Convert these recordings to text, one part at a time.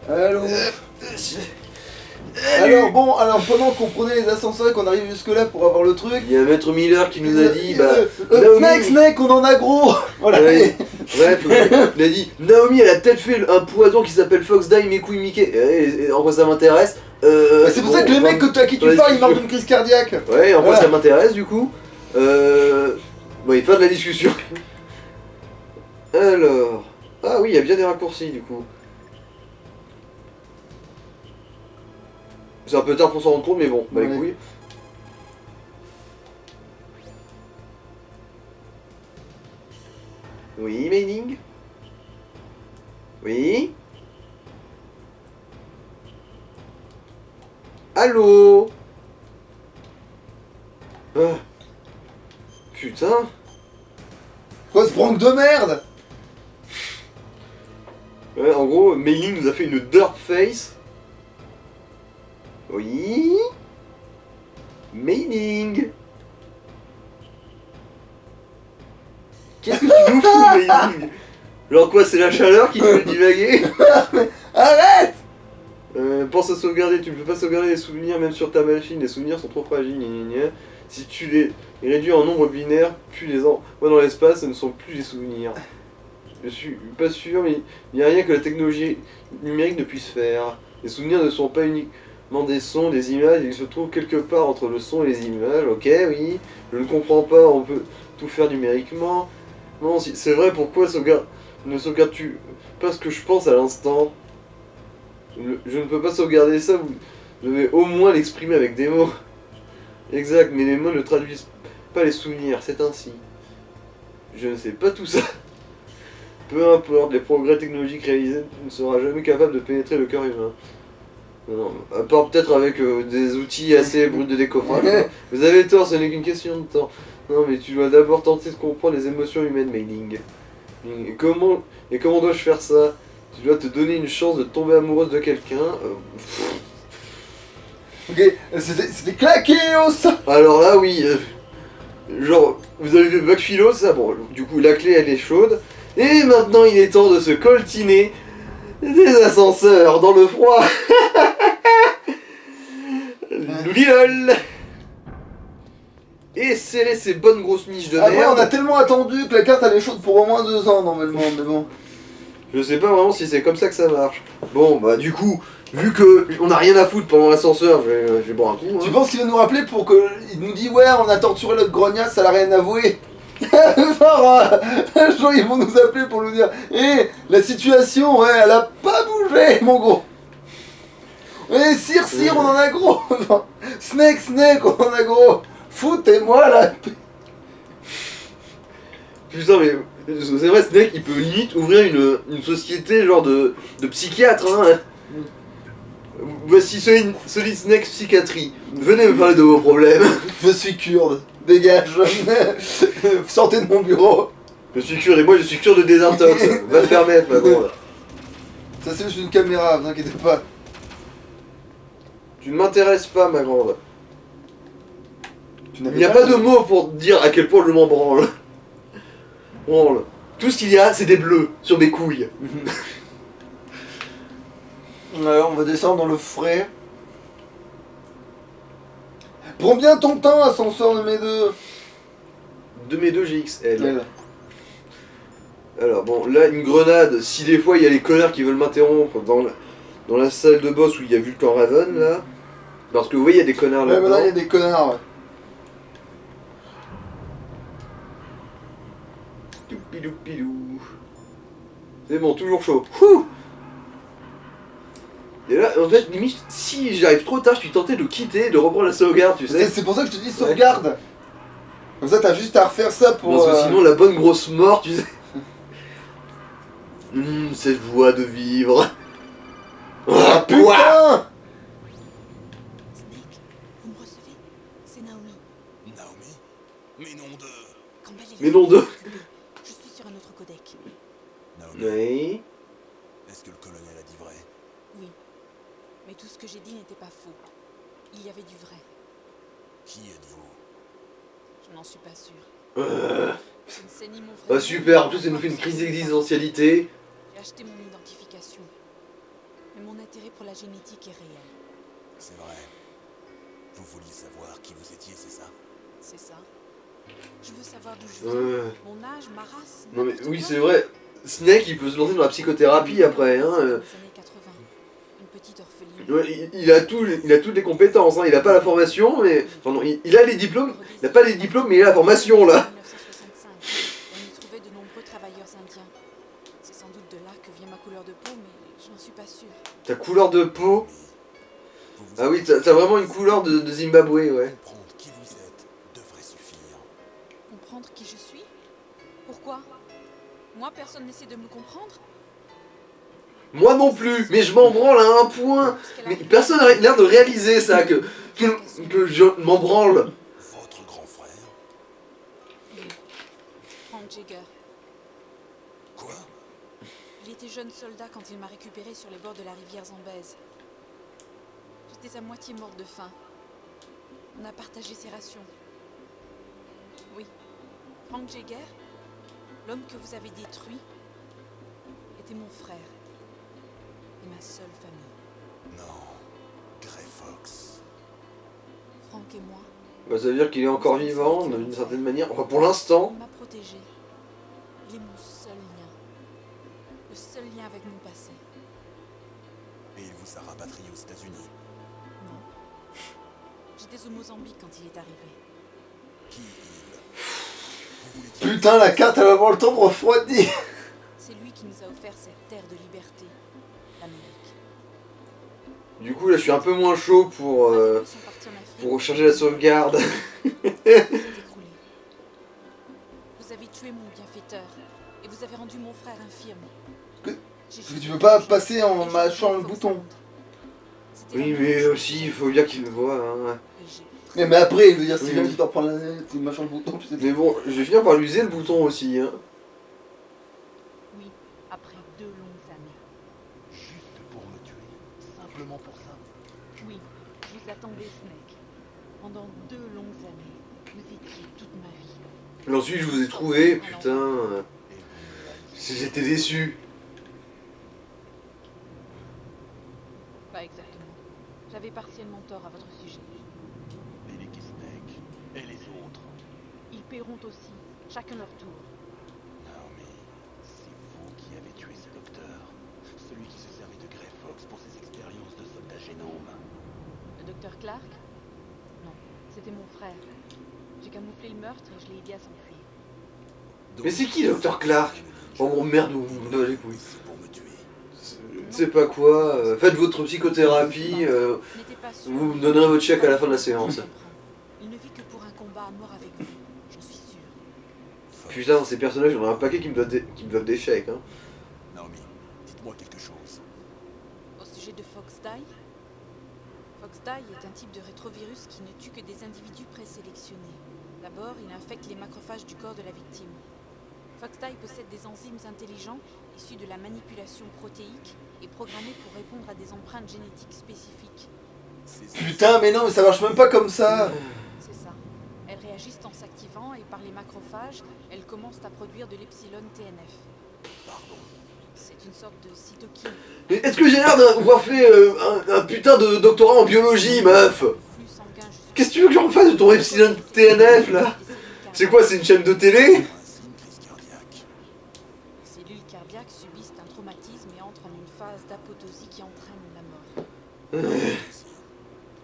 Allô. Alors bon, alors pendant qu'on prenait les ascenseurs et qu'on arrive jusque là pour avoir le truc... Il y a Maître Miller qui nous a dit, bah... Snake, on en a gros. Voilà. Ouais. Bref, il a dit, Naomi elle a peut-être fait un poison qui s'appelle Foxdie, mes couilles Mickey. Et en quoi ça m'intéresse Bah c'est pour ça que les mecs à qui tu parles, ils meurent d'une crise cardiaque. Ouais, en quoi ça m'intéresse du coup. Bon, il fait de la discussion. Alors... Ah oui, il y a bien des raccourcis du coup. C'est un peu tard pour s'en rendre compte, mais bon, bah les couilles. Oui, Mailing. Oui. Allô. Ah. Putain. Quoi ce prank de merde? Ouais, en gros, Mailing nous a fait une dirt face. Oui. Mailing. Qu'est-ce que tu nous fous, Mailing? Genre quoi, c'est la chaleur qui te fait divaguer? Arrête. Pense à sauvegarder, tu ne peux pas sauvegarder les souvenirs même sur ta machine, les souvenirs sont trop fragiles, gna gna gna. Si tu les réduis en nombre binaire, puis les envoies dans l'espace, ce ne sont plus des souvenirs. Je suis pas sûr, mais il n'y a rien que la technologie numérique ne puisse faire. Les souvenirs ne sont pas uniquement des sons, des images, ils se trouvent quelque part entre le son et les images, ok, oui. Je ne comprends pas, on peut tout faire numériquement. Non, si c'est vrai, pourquoi ne sauvegardes-tu pas ce que je pense à l'instant? Je ne peux pas sauvegarder ça, vous devez au moins l'exprimer avec des mots. Exact, mais les mots ne traduisent pas les souvenirs, c'est ainsi. Je ne sais pas tout ça. Peu importe, les progrès technologiques réalisés, tu ne seras jamais capable de pénétrer le cœur humain. Non, à part peut-être avec des outils assez bruts de décoffrage. Vous avez tort, ce n'est qu'une question de temps. Non, mais tu dois d'abord tenter de comprendre les émotions humaines, Mailing. Et comment dois-je faire ça? Tu dois te donner une chance de tomber amoureuse de quelqu'un. Ok, c'était claqué au ça. Alors là, oui. Genre, vous avez vu Bug Philo, ça? Bon, du coup, la clé, elle est chaude. Et maintenant, il est temps de se coltiner des ascenseurs dans le froid. Loulilol. Et serrer ses bonnes grosses miches de merde. Après, on a tellement attendu que la carte elle est chaude pour au moins 2 ans normalement, mais bon. Je sais pas vraiment si c'est comme ça que ça marche. Bon, bah du coup, vu que on a rien à foutre pendant l'ascenseur, je vais boire un coup. Hein. Tu penses qu'il va nous rappeler pour que il nous dit ouais, on a torturé notre grognasse, ça l'a rien avoué. Genre ils vont nous appeler pour nous dire la situation, ouais, elle a pas bougé, mon gros. Sire, on en a gros. Snake, on en a gros. Foutez-moi là. Putain, mais c'est vrai, Snake, il peut limite ouvrir une société genre de psychiatre. Hein. Voici Solid Snake Psychiatrie. Venez me parler de vos problèmes. Je suis kurde. Dégage. Sortez de mon bureau. Je suis kurde et moi je suis kurde de désintox. Va te faire mettre maintenant. Là. Ça c'est juste une caméra, vous inquiétez pas. Tu ne m'intéresses pas, ma grande. Il n'y a pas de mots pour dire à quel point je m'en branle. Branle. Tout ce qu'il y a, c'est des bleus sur mes couilles. Alors, on va descendre dans le frais. Prends bien ton temps, ascenseur de mes deux. De mes deux GXL. Alors bon, là, une grenade, si des fois il y a les connards qui veulent m'interrompre dans la salle de boss où il y a Vulcan Raven, là. Parce que vous voyez, il y a des connards là. Ouais, mais là, il y a des connards, ouais. Toupidou. C'est bon, toujours chaud. Ouh. Et là, en fait, limite, si j'arrive trop tard, je suis tenté de quitter, de reprendre la sauvegarde, tu sais. C'est pour ça que je te dis sauvegarde. Ouais. Comme ça, t'as juste à refaire ça pour... Parce que sinon, la bonne grosse mort, tu sais. Cette joie de vivre. Ah putain! Snake, vous me recevez? C'est Naomi. Naomi? Mais non de... Campbell est Mais non de... Je suis sur un autre codec. Naomi, Oui. est-ce que le colonel a dit vrai? Oui. Mais tout ce que j'ai dit n'était pas faux. Il y avait du vrai. Qui êtes-vous? Je n'en suis pas sûre. Ah Je ne sais ni mon vrai. super, en plus, elle nous fait une crise d'existentialité. J'ai acheté mon identification. Mais mon intérêt pour la génétique est réel. C'est vrai. Vous vouliez savoir qui vous étiez, c'est ça? C'est ça. Je veux savoir d'où je viens, Ouais. mon âge, ma race. Non mais n'importe oui quoi. c'est vrai. Snake il peut se lancer dans la psychothérapie après. Hein. C'est dans les années 80. Une petite orpheline. Ouais, il a toutes les compétences. Hein. Il a pas la formation, mais enfin, non, il a les diplômes. Il n'a pas les diplômes, mais il a la formation là. 1965. On y trouvait de nombreux travailleurs indiens. C'est sans doute de là que vient ma couleur de peau, mais j'en suis pas sûre. Ta couleur de peau. Vous vous Ah oui, t'as vraiment une couleur de Zimbabwe, ouais. comprendre qui vous êtes devrait suffire. Comprendre qui je suis? Pourquoi? Moi, personne n'essaie de me comprendre? Moi non plus, mais je m'en branle à un point. Puisqu'elle Mais arrive- personne n'a l'air de réaliser ça, que je m'en branle. Votre grand frère? Frank Jagger. Quoi? Il était jeune soldat quand il m'a récupéré sur les bords de la rivière Zambèze. J'étais à moitié morte de faim. On a partagé ses rations. Oui, Frank Jagger, l'homme que vous avez détruit, était mon frère et ma seule famille. Non. Grey Fox. Frank et moi, Bah, ça veut dire qu'il est encore vivant, d'une certaine manière. Enfin, pour l'instant. il m'a protégé. Il est mon seul lien. Le seul lien avec mon passé. Et il vous a rapatrié aux États-Unis. Non. J'étais au Mozambique quand il est arrivé. Qui il? Vous voulez dire Putain, la carte, elle va avoir le temps de refroidir. C'est lui qui nous a offert cette terre de liberté, l'Amérique. Du coup, là, je suis un peu moins chaud pour Ils sont partis en Afrique. pour rechercher la sauvegarde. Vous êtes écroulé. Vous avez tué mon bienfaiteur et vous avez rendu mon frère infirme. Que- J'ai Tu juste peux pas fugi passer en et j'ai mâchant trouvé le Fox bouton. Island. C'était Oui, la mais meilleure aussi, chose il faut bien qu'il me voit. Hein. et j'ai Mais après, je veux dire, si Oui, jamais oui. tu dois prendre la mâchant le bouton, tu sais. Mais bon, je vais finir par l'user le bouton aussi. Hein. Oui, après 2 longues années. Juste pour me tuer. Simplement pour ça. Oui, je vous attendais, Snake. Pendant 2 longues années, vous étiez toute ma vie. Et ensuite, je vous ai trouvé, putain. Et vous me haïssez. J'étais déçu. Pas exactement. J'avais partiellement tort à votre sujet. Billy Snake et les autres. Ils paieront aussi, chacun leur tour. Naomi, c'est vous qui avez tué ce docteur. Celui qui se servait de Grey Fox pour ses expériences de soldat génome. Le docteur Clark? Non, c'était mon frère. J'ai camouflé le meurtre et je l'ai aidé à s'enfuir. Mais c'est qui, Dr. Clark? Oh gros merde, vous me donnez les couilles. C'est pour me tuer. Je sais pas quoi. Faites votre psychothérapie. Je n'étais pas sûre. Vous me donnerez votre chèque à la fin de la séance. Il ne vit que pour un combat à mort avec vous, j'en suis sûre. Putain, ces personnages, j'en ai un paquet qui me doivent des chèques. Hein. Naomi, dites-moi quelque chose. Au sujet de Foxdie? Foxdie est un type de rétrovirus qui ne tue que des individus présélectionnés. D'abord, il infecte les macrophages du corps de la victime. Foxdie possède des enzymes intelligents issus de la manipulation protéique et programmés pour répondre à des empreintes génétiques spécifiques. Putain, mais non, mais ça marche même pas comme ça. C'est ça. Elles réagissent en s'activant et par les macrophages, elles commencent à produire de l'epsilon TNF. Pardon. C'est une sorte de cytokine. Mais est-ce que j'ai l'air d'avoir fait un putain de doctorat en biologie, meuf? Le flux sanguin jusqu'au- Qu'est-ce que tu veux que j'en fasse de ton Epsilon TNF là? C'est quoi, c'est une chaîne de télé? C'est une crise cardiaque. Les cellules cardiaques subissent un traumatisme et entrent en une phase d'apoptosie qui entraîne la mort.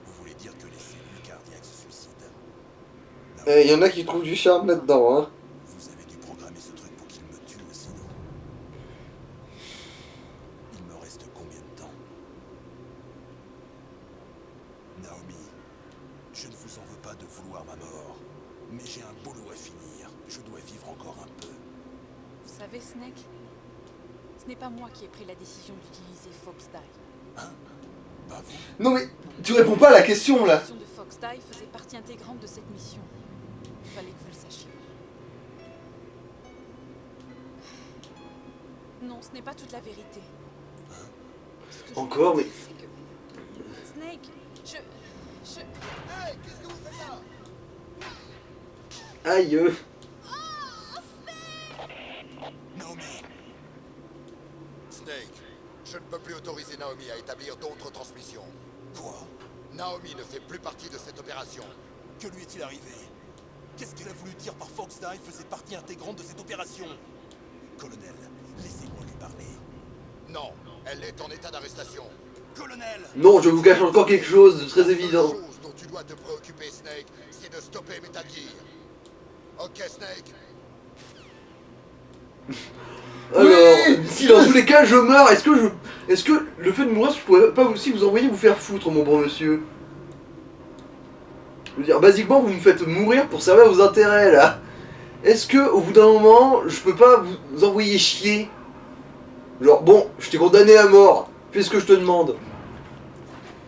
Vous voulez dire que les cellules cardiaques se suicident? Il y en a qui trouvent du charme là-dedans, hein. Vous avez dû programmer ce truc pour qu'il me tue aussi, non? Il me reste combien de temps? Naomi, je ne vous en veux pas de vouloir ma mort, mais j'ai un boulot à finir. Je dois vivre encore un peu. Vous savez, Snake, ce n'est pas moi qui ai pris la décision d'utiliser Foxdie. Pas vous? Non, mais tu réponds pas à la question La là. mission de Foxdie faisait partie intégrante de cette mission. Il fallait que vous le sachiez. Non, ce n'est pas toute la vérité. Ce que je Encore, veux mais- dire, c'est que- Snake, je... Aïe. Naomi! Snake, je ne peux plus autoriser Naomi à établir d'autres transmissions. Quoi? Naomi ne fait plus partie de cette opération. Que lui est-il arrivé? Qu'est-ce qu'elle a voulu dire par Fox Die faisait partie intégrante de cette opération? Colonel, laissez-moi lui parler. Non, elle est en état d'arrestation. Colonel! Non, je vous cache encore quelque chose de très La évident. seule chose dont tu dois te préoccuper, Snake, c'est de stopper Metal Gear. Ok, Snake? Alors, si dans tous les cas je meurs, est-ce que le fait de mourir, je pourrais pas aussi vous envoyer vous faire foutre, mon bon monsieur? Je veux dire, basiquement, vous me faites mourir pour servir vos intérêts, là. Est-ce que, au bout d'un moment, je peux pas vous envoyer chier? Genre, bon, je t'ai condamné à mort, fais ce que je te demande.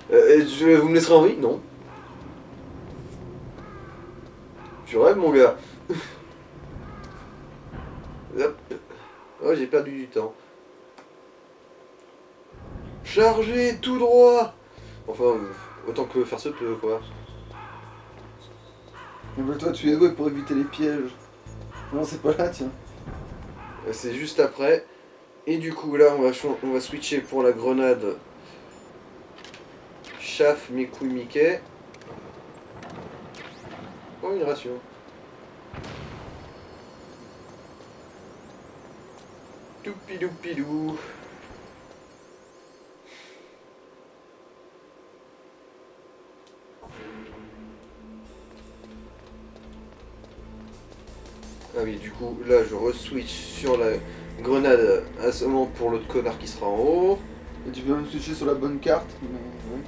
Vous me laisserez en vie? Non. Tu rêves, mon gars. Hop. Oh, j'ai perdu du temps. Chargez tout droit. Enfin, autant que faire se peut, quoi. Mais toi, tu es doué pour éviter les pièges. Non, c'est pas là, tiens. C'est juste après. Et du coup, là, on va switcher pour la grenade. Chaff, mes couilles, Mickey. Oh, une ration. Toupidou. Ah oui, du coup, là, je re-switch sur la grenade à ce moment pour l'autre connard qui sera en haut. Et tu peux même switcher sur la bonne carte. Mais, ouais.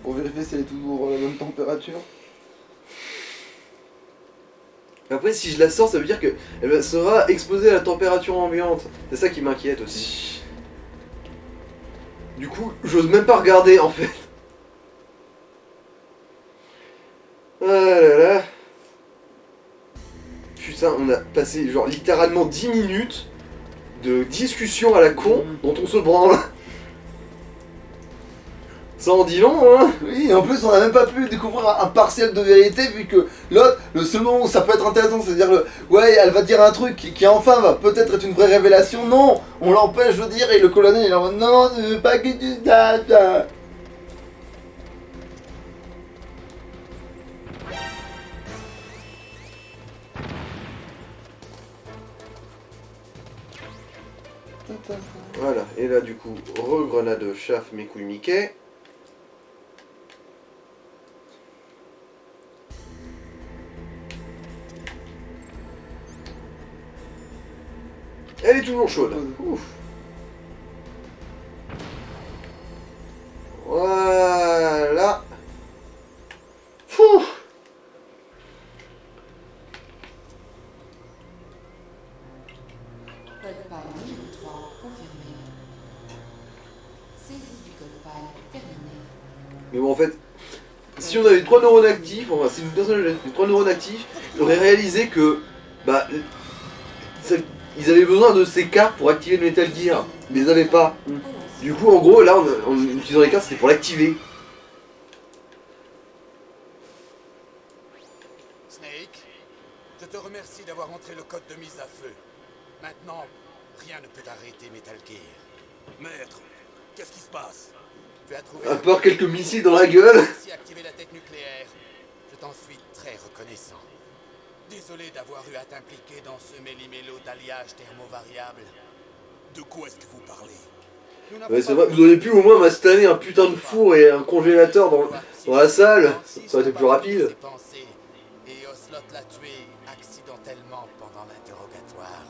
Pour vérifier si elle est toujours à la bonne température. Après, si je la sors, ça veut dire qu'elle sera exposée à la température ambiante. C'est ça qui m'inquiète aussi. Du coup, j'ose même pas regarder en fait. Ah là là. Putain, on a passé genre littéralement 10 minutes de discussion à la con dont on se branle. Ça en dit long, hein. Oui, et en plus, on a même pas pu découvrir un partiel de vérité, vu que l'autre, le seul moment où ça peut être intéressant, c'est-à-dire ouais, elle va dire un truc qui enfin va peut-être être une vraie révélation. Non, on l'empêche de dire, et le colonel il est en mode non, je veux pas que tu saches. Voilà, et là du coup, re-grenade chaff mes couilles Mickey. Elle est toujours chaude. Ouf. Voilà. Fou. Code PAL numéro 3 confirmé. Saisie du code PAL terminée. Mais bon, en fait, si on avait 3 neurones actifs, enfin, si le personnage avait 3 neurones actifs, il aurait réalisé que, bah, ils avaient besoin de ces cartes pour activer le Metal Gear, mais ils les avaient pas. Du coup, en gros, là, en utilisant les cartes, c'était pour l'activer. Snake, je te remercie d'avoir entré le code de mise à feu. Maintenant, rien ne peut arrêter Metal Gear. Maître, qu'est-ce qui se passe? Tu as trouvé... À part quelques missiles dans la gueule. Si activer la tête nucléaire, je t'en suis très reconnaissant. Désolé d'avoir eu à t'impliquer dans ce méli-mélo d'alliage thermovariable. De quoi est-ce que vous parlez? Nous n'avons Ouais, c'est pas vrai, vous auriez pu au moins m'installer un putain de four et un congélateur dans la salle. Ça aurait été plus rapide. Et Ocelot l'a tué accidentellement pendant l'interrogatoire.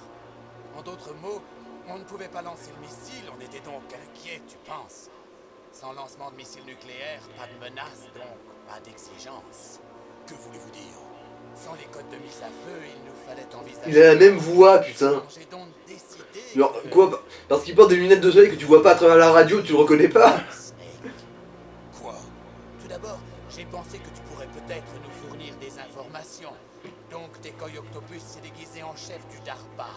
En d'autres mots, on ne pouvait pas lancer le missile, on était donc inquiets, tu penses. Sans lancement de missile nucléaire, pas de menace, donc pas d'exigence. Que voulez-vous dire? Sans les codes de mise à feu, il nous fallait envisager... Il a la même voix, putain. J'ai donc décidé Genre, que- quoi? Parce qu'il porte des lunettes de soleil que tu vois pas à travers la radio, tu le reconnais pas? Snake. Quoi? Tout d'abord, j'ai pensé que tu pourrais peut-être nous fournir des informations. Donc, Decoy Octopus s'est déguisé en chef du DARPA.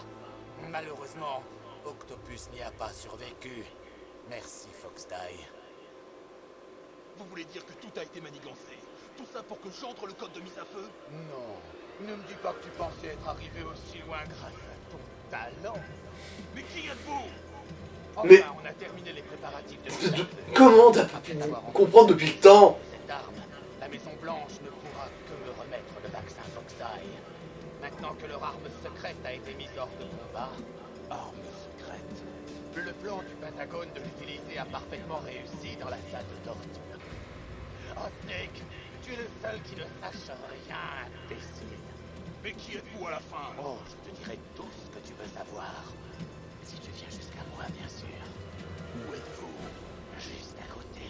Malheureusement, Octopus n'y a pas survécu. Merci, Fox Die. Vous voulez dire que tout a été manigancé? Tout ça pour que j'entre le code de mise à feu? Non, ne me dis pas que tu pensais être arrivé aussi loin grâce à toi. talent. Mais qui êtes-vous? Enfin, Mais- on a terminé les préparatifs de Comment t'as pu comprendre depuis le temps? cette arme. La Maison Blanche ne pourra que me remettre le vaccin Foxeye. Maintenant que leur arme secrète a été mise hors de combat, arme secrète. Le plan du Pentagone de l'utiliser a parfaitement réussi dans la salle de torture. Oh Snake, tu es le seul qui ne sache rien, imbécile. Mais qui êtes-vous à la fin? Oh, je te dirai tout ce que tu veux savoir. Si tu viens jusqu'à moi, bien sûr. Où êtes-vous? Juste à côté.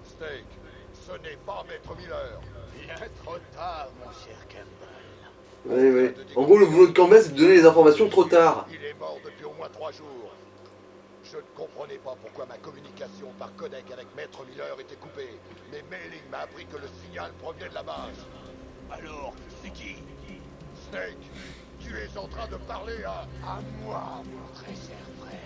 Snake, ce n'est pas Maître Miller. Bien trop tard, mon cher Campbell. Ouais, ouais. En gros, le boulot de Campbell, c'est de donner les informations trop tard. Il est mort depuis au moins 3 jours. Je ne comprenais pas pourquoi ma communication par codec avec Maître Miller était coupée. Mais Mailing m'a appris que le signal provenait de la base. Alors, c'est qui? Snake, tu es en train de parler à Moi, mon très cher frère.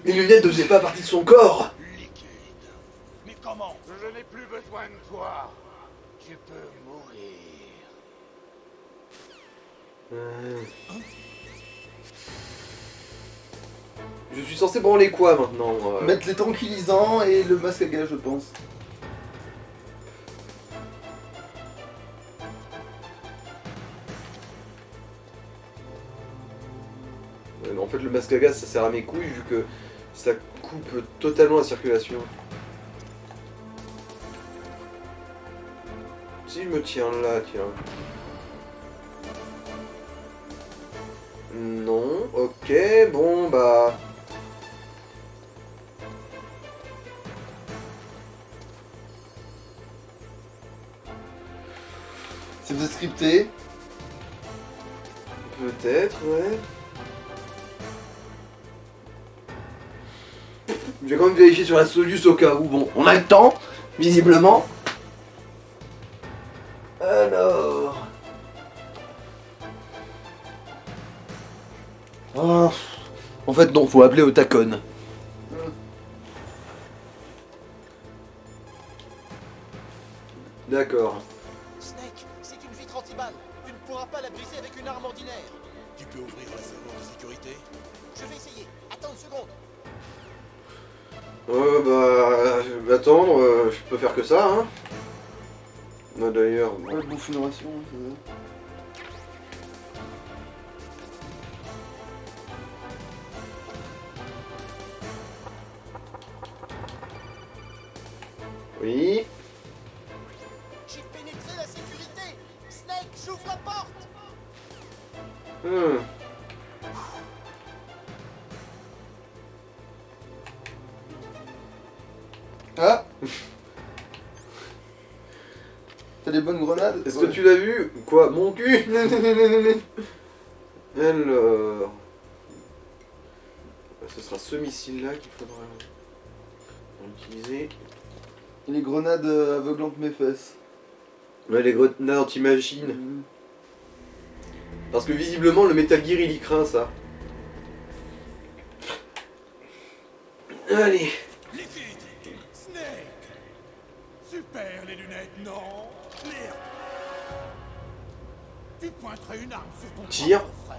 Les lunettes ne faisaient pas partie de son corps. liquide. Mais comment? Je n'ai plus besoin de toi. Tu peux mourir. Je suis censé branler quoi maintenant? Mettre les tranquillisants et le masque à gaz, je pense. Ouais, mais en fait, le masque à gaz, ça sert à mes couilles vu que ça coupe totalement la circulation. Si je me tiens là, tiens. Non, ok, bon bah... C'est peut-être scripté. Peut-être, ouais. Je vais quand même vérifier sur la Solus au cas où. Bon, on a le temps, visiblement. Alors... Ah. En fait, non, faut appeler au tacon. D'accord. Snake, c'est une vitre anti-balle. Tu ne pourras pas la briser avec une arme ordinaire. Tu peux ouvrir la serrure de sécurité? Je vais essayer. Attends une seconde. Bah... je vais attendre, je peux faire que ça, hein. Moi d'ailleurs... bon. Ouais, bouffe une ration. Oui... J'ai pénétré la sécurité. Snake, j'ouvre la porte. Hmm. Ah. T'as des bonnes grenades? Est-ce que tu l'as vu? Quoi? Mon cul? Alors... Ce sera ce missile-là qu'il faudra utiliser. Et les grenades aveuglantes mes fesses. Ouais, les grenades anti-machine. Parce que visiblement, le Metal Gear, il y craint ça. Allez. Liquide! Snake! Super les lunettes, non? Merde! Tu pointerais une arme sur ton Tire. propre frère.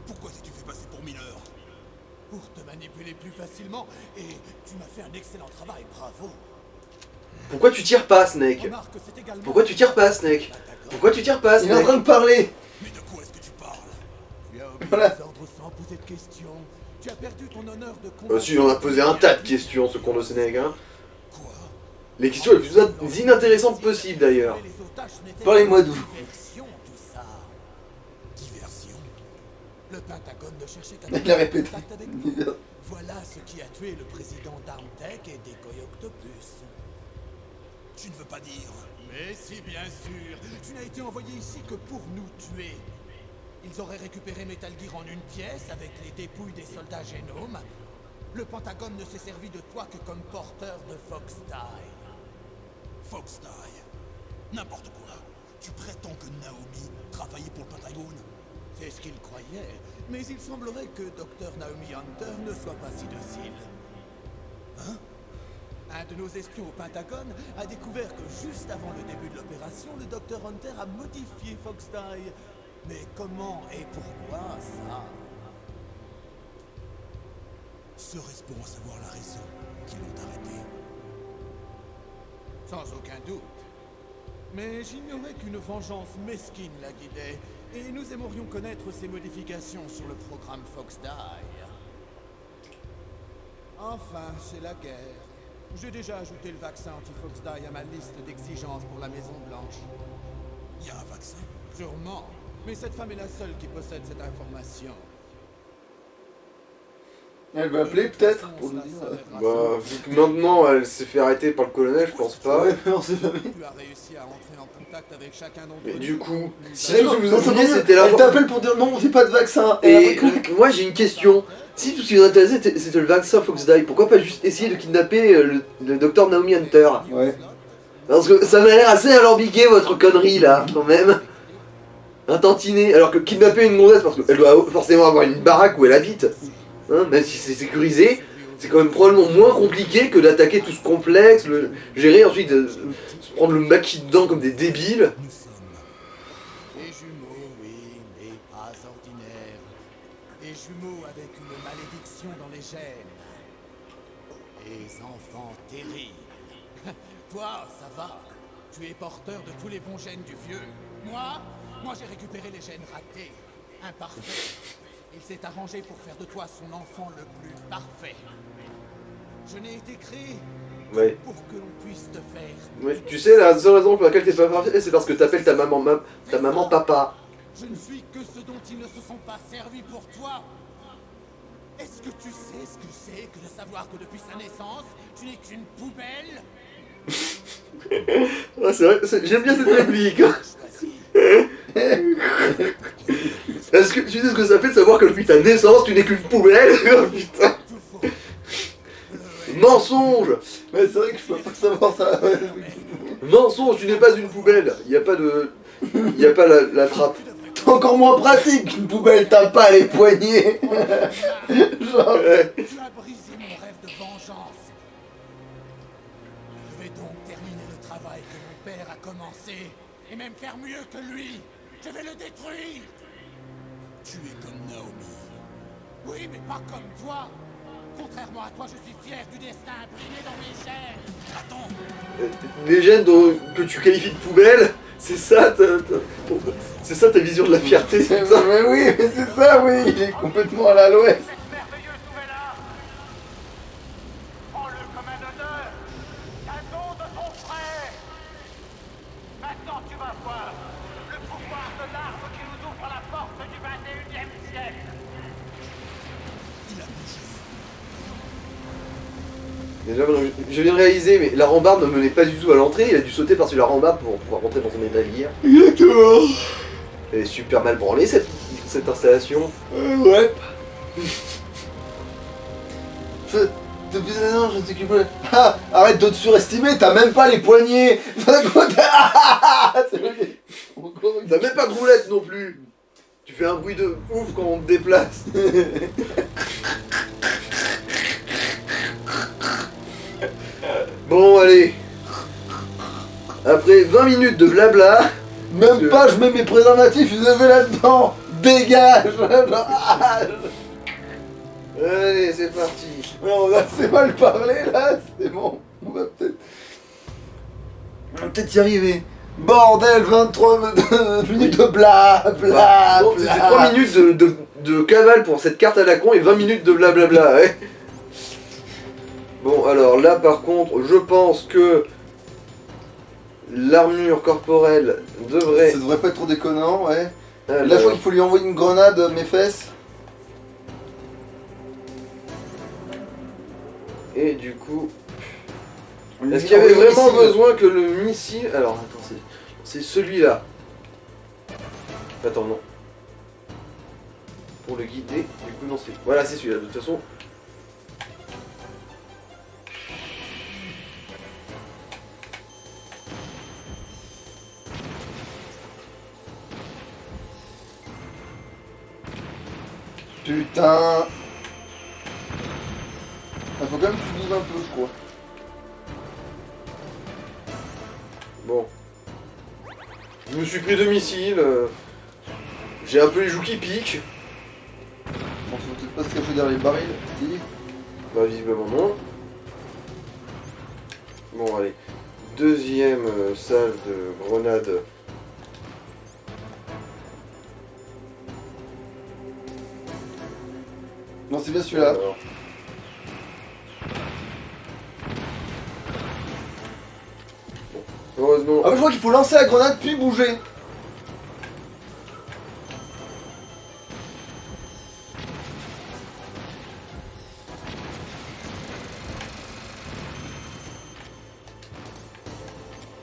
Pourquoi t'es-tu fait passer pour mineur? Pour te manipuler plus facilement, et tu m'as fait un excellent travail, bravo. Pourquoi tu tires pas, Snake? Remarque que c'est également... Pourquoi tu tires pas, Snake? Pourquoi tu tires pas, Il est en train Snake? de parler. Mais de quoi est-ce que tu parles? Tu as obéi Voilà. aux ordres sans poser de questions. Tu as perdu ton honneur de Oh, si, on a posé un tas de questions, ce con de Snake, hein. Quoi? Les questions les plus inintéressantes possibles, d'ailleurs. Les otages n'étaient Parlez-moi que de vous. diversion, tout ça. Diversion? Le Pentagone ne cherchait qu'à Il l'a répété. contact avec nous. Voilà ce qui a tué le président d'Armtech et Decoy Octopus. Tu ne veux pas dire? Mais si, bien sûr. Tu n'as été envoyé ici que pour nous tuer. Ils auraient récupéré Metal Gear en une pièce avec les dépouilles des soldats génomes. Le Pentagone ne s'est servi de toi que comme porteur de Foxtime. Foxtime? N'importe quoi. Tu prétends que Naomi travaillait pour le Pentagone? C'est ce qu'il croyait, mais il semblerait que Dr Naomi Hunter ne soit pas si docile. Hein? Un de nos espions au Pentagone a découvert que juste avant le début de l'opération, le docteur Hunter a modifié Foxdie. Mais comment et pourquoi, ça? Serait-ce pour en savoir la raison qu'ils l'ont arrêté? Sans aucun doute. Mais j'ignorais qu'une vengeance mesquine la guidait, et nous aimerions connaître ses modifications sur le programme Foxdie. Enfin, c'est la guerre. J'ai déjà ajouté le vaccin anti-Foxdie à ma liste d'exigences pour la Maison Blanche. Il y a un vaccin? Sûrement. Mais cette femme est la seule qui possède cette information. Elle va appeler peut-être pour lui dire. Bah, vu que maintenant elle s'est fait arrêter par le colonel, je pense pas. Ouais, mais on sait jamais. Tu as réussi à entrer en contact avec chacun d'entre Mais nous. du coup, si Mais tout ce non, que vous non, oubliez c'est c'était la elle t'appelle pour dire non, on fait pas de vaccin. Et moi j'ai une question. Si tout ce qui vous intéressait c'était le vaccin Foxdie, pourquoi pas juste essayer de kidnapper le docteur Naomi Hunter? Ouais. Parce que ça m'a l'air assez alambiqué votre connerie là, quand même. Un tantinet, alors que kidnapper une gonzesse, parce qu'elle doit forcément avoir une baraque où elle habite, hein, même si c'est sécurisé, c'est quand même probablement moins compliqué que d'attaquer tout ce complexe, le gérer ensuite, se prendre le maquis dedans comme des débiles. Nous sommes des jumeaux, oui, mais pas ordinaires. Des jumeaux avec une malédiction dans les gènes. Des enfants terribles. Toi, ça va. Tu es porteur de tous les bons gènes du vieux. Moi j'ai récupéré les gènes ratés, imparfaits. Il s'est arrangé pour faire de toi son enfant le plus parfait. Je n'ai été créé Ouais. pour que l'on puisse te faire. Ouais, tu sais, la seule raison pour laquelle t'es pas parfait, c'est parce que t'appelles ta maman papa. Je ne suis que ce dont ils ne se sont pas servis pour toi. Est-ce que tu sais ce que c'est que de savoir que depuis sa naissance, tu n'es qu'une poubelle? Ah, c'est vrai, j'aime bien cette réplique. Hein. Est-ce que tu sais ce que ça fait de savoir que depuis ta naissance, tu n'es qu'une poubelle? Oh, putain. Mensonge! Ouais, c'est vrai que je peux pas savoir ça. Mensonge, tu n'es pas une poubelle. Il n'y a pas de... Il n'y a pas la trappe. C'est encore moins pratique qu'une poubelle tape pas les poignets. Genre. Ouais. Tu as brisé mon rêve de vengeance. Je vais donc terminer le travail que mon père a commencé, et même faire mieux que lui. Je vais le détruire. Tu es comme Naomi. Oui, mais pas comme toi. Contrairement à toi, je suis fier du destin imprimé dans mes gènes. Attends. Les gènes que tu qualifies de poubelle, c'est ça c'est ça ta vision de la fierté, c'est ça? Mais oui, mais c'est ça, oui, il est complètement à l'ouest. Cette merveilleuse nouvelle-là, prends-le comme un honneur, cadeau de ton frère. Maintenant tu vas voir le pouvoir de l'arbre qui nous ouvre la porte du 21e siècle. Déjà, je viens de réaliser, mais la rambarde ne menait pas du tout à l'entrée, il a dû sauter par-dessus la rambarde pour pouvoir rentrer dans son établir. Exactement. Elle est super mal branlée cette installation. Ouais. Depuis un an, je ne sais plus. Ah, arrête de te surestimer, t'as même pas les poignets. T'as même pas de roulette non plus. Tu fais un bruit de ouf quand on te déplace. Bon, allez. Après 20 minutes de blabla. Même pas, je mets mes préservatifs, je les avais là-dedans. Dégage. Allez, c'est parti. Ouais, on a assez mal parlé là, c'est bon. On va peut-être y arriver. Bordel, 23 minutes de bla. Donc c'était 3 minutes de cavale pour cette carte à la con et 20 minutes de blablabla, ouais. Bon, alors là par contre, je pense que l'armure corporelle devrait... Ça devrait pas être trop déconnant, ouais. Alors, Là, je crois qu'il faut lui envoyer une grenade à mes fesses. et du coup... Est-ce qu'il y avait vraiment besoin que le missile... Alors, attends, c'est celui-là. Attends, non. Pour le guider, du coup, non, c'est... Voilà, c'est celui-là, de toute façon... Putain. Il faut quand même que tu bouges un peu, je crois. Bon. Je me suis pris 2 missiles. J'ai un peu les joues qui piquent. On faut peut-être pas se cacher derrière les barils, Steve. Bah visiblement non. Bon allez. Deuxième salle de grenade. Non, c'est bien celui-là. Alors. Bon, heureusement. Ah, mais je crois qu'il faut lancer la grenade puis bouger.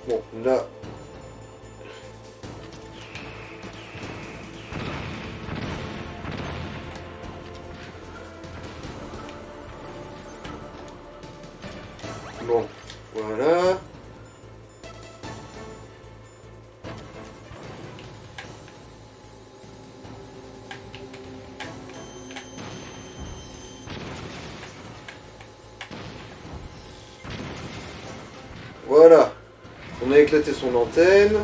Bon, là. Bon, voilà. Voilà. On a éclaté son antenne.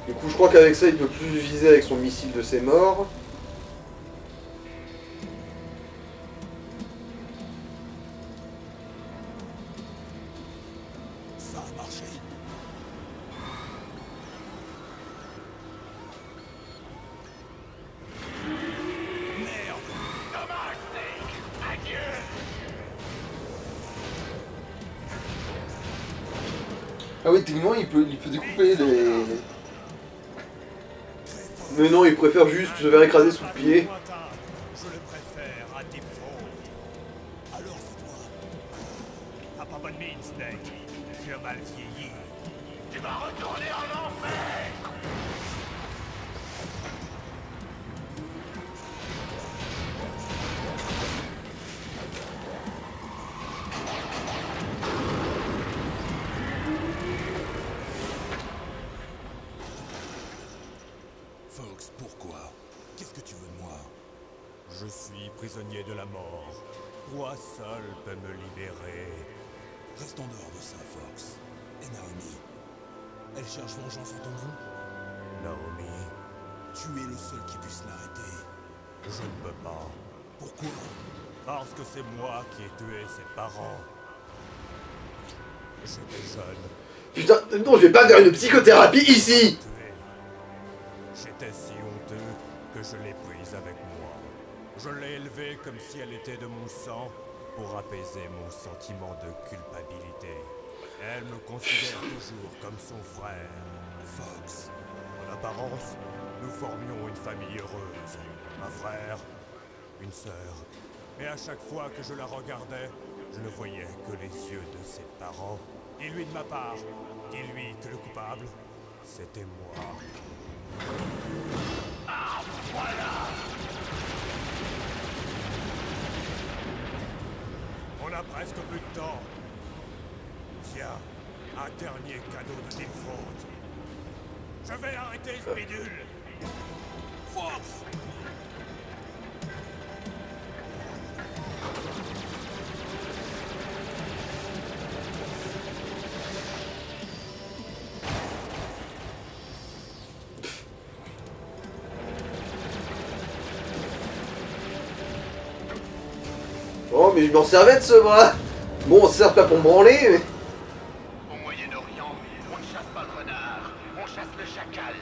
Du coup, je crois qu'avec ça, il peut plus viser avec son missile de ses morts. Ça a marché. Merde. Dommage, Snake. Adieu. Ah oui, techniquement, il peut découper les... Mais non, il préfère juste se faire écraser sous le pied. Je le préfère à Deep Throat. Alors c'est toi. T'as pas bonne mine, Snake. Tu as mal vieilli. Tu vas retourner en enfer. Fox, pourquoi? Qu'est-ce que tu veux de moi? Je suis prisonnier de la mort. Toi seul peux me libérer. Reste en dehors de ça, Fox. Et Naomi? Elle cherche vengeance en ton nom? Naomi? Tu es le seul qui puisse l'arrêter. Je ne peux pas. Pourquoi? Parce que c'est moi qui ai tué ses parents. J'étais jeune. Putain, non, je vais pas faire une psychothérapie ici. Tué. J'étais si honteux que je l'ai prise avec moi. Je l'ai élevée comme si elle était de mon sang pour apaiser mon sentiment de culpabilité. Elle me considère toujours comme son frère. Fox. En apparence, nous formions une famille heureuse. Un frère, une sœur. Et à chaque fois que je la regardais, je ne voyais que les yeux de ses parents. Dis-lui de ma part. Dis-lui que le coupable, c'était moi. On a presque plus de temps. Tiens, un dernier cadeau de Deep Throat. Je vais arrêter ce bidule. Force! Oh, mais je m'en servais de ce bras. Bon, ça sert pas pour me branler, mais... Au Moyen-Orient, on ne chasse pas le renard, on chasse le chacal.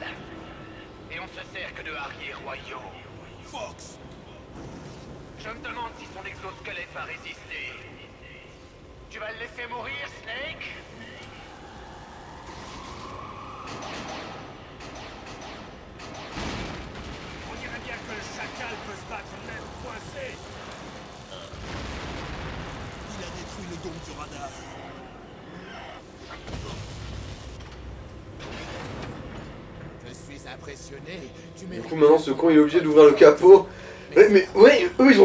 Et on se sert que de harriers royaux. Fox! Je me demande si son exosquelette va résister. Tu vas le laisser mourir, Snake? On dirait bien que le chacal peut se battre même coincé. Il a détruit le dôme du radar. Je suis impressionné. Tu Du coup, maintenant, ce con, il est obligé d'ouvrir le capot. Mais ouais, eux, ils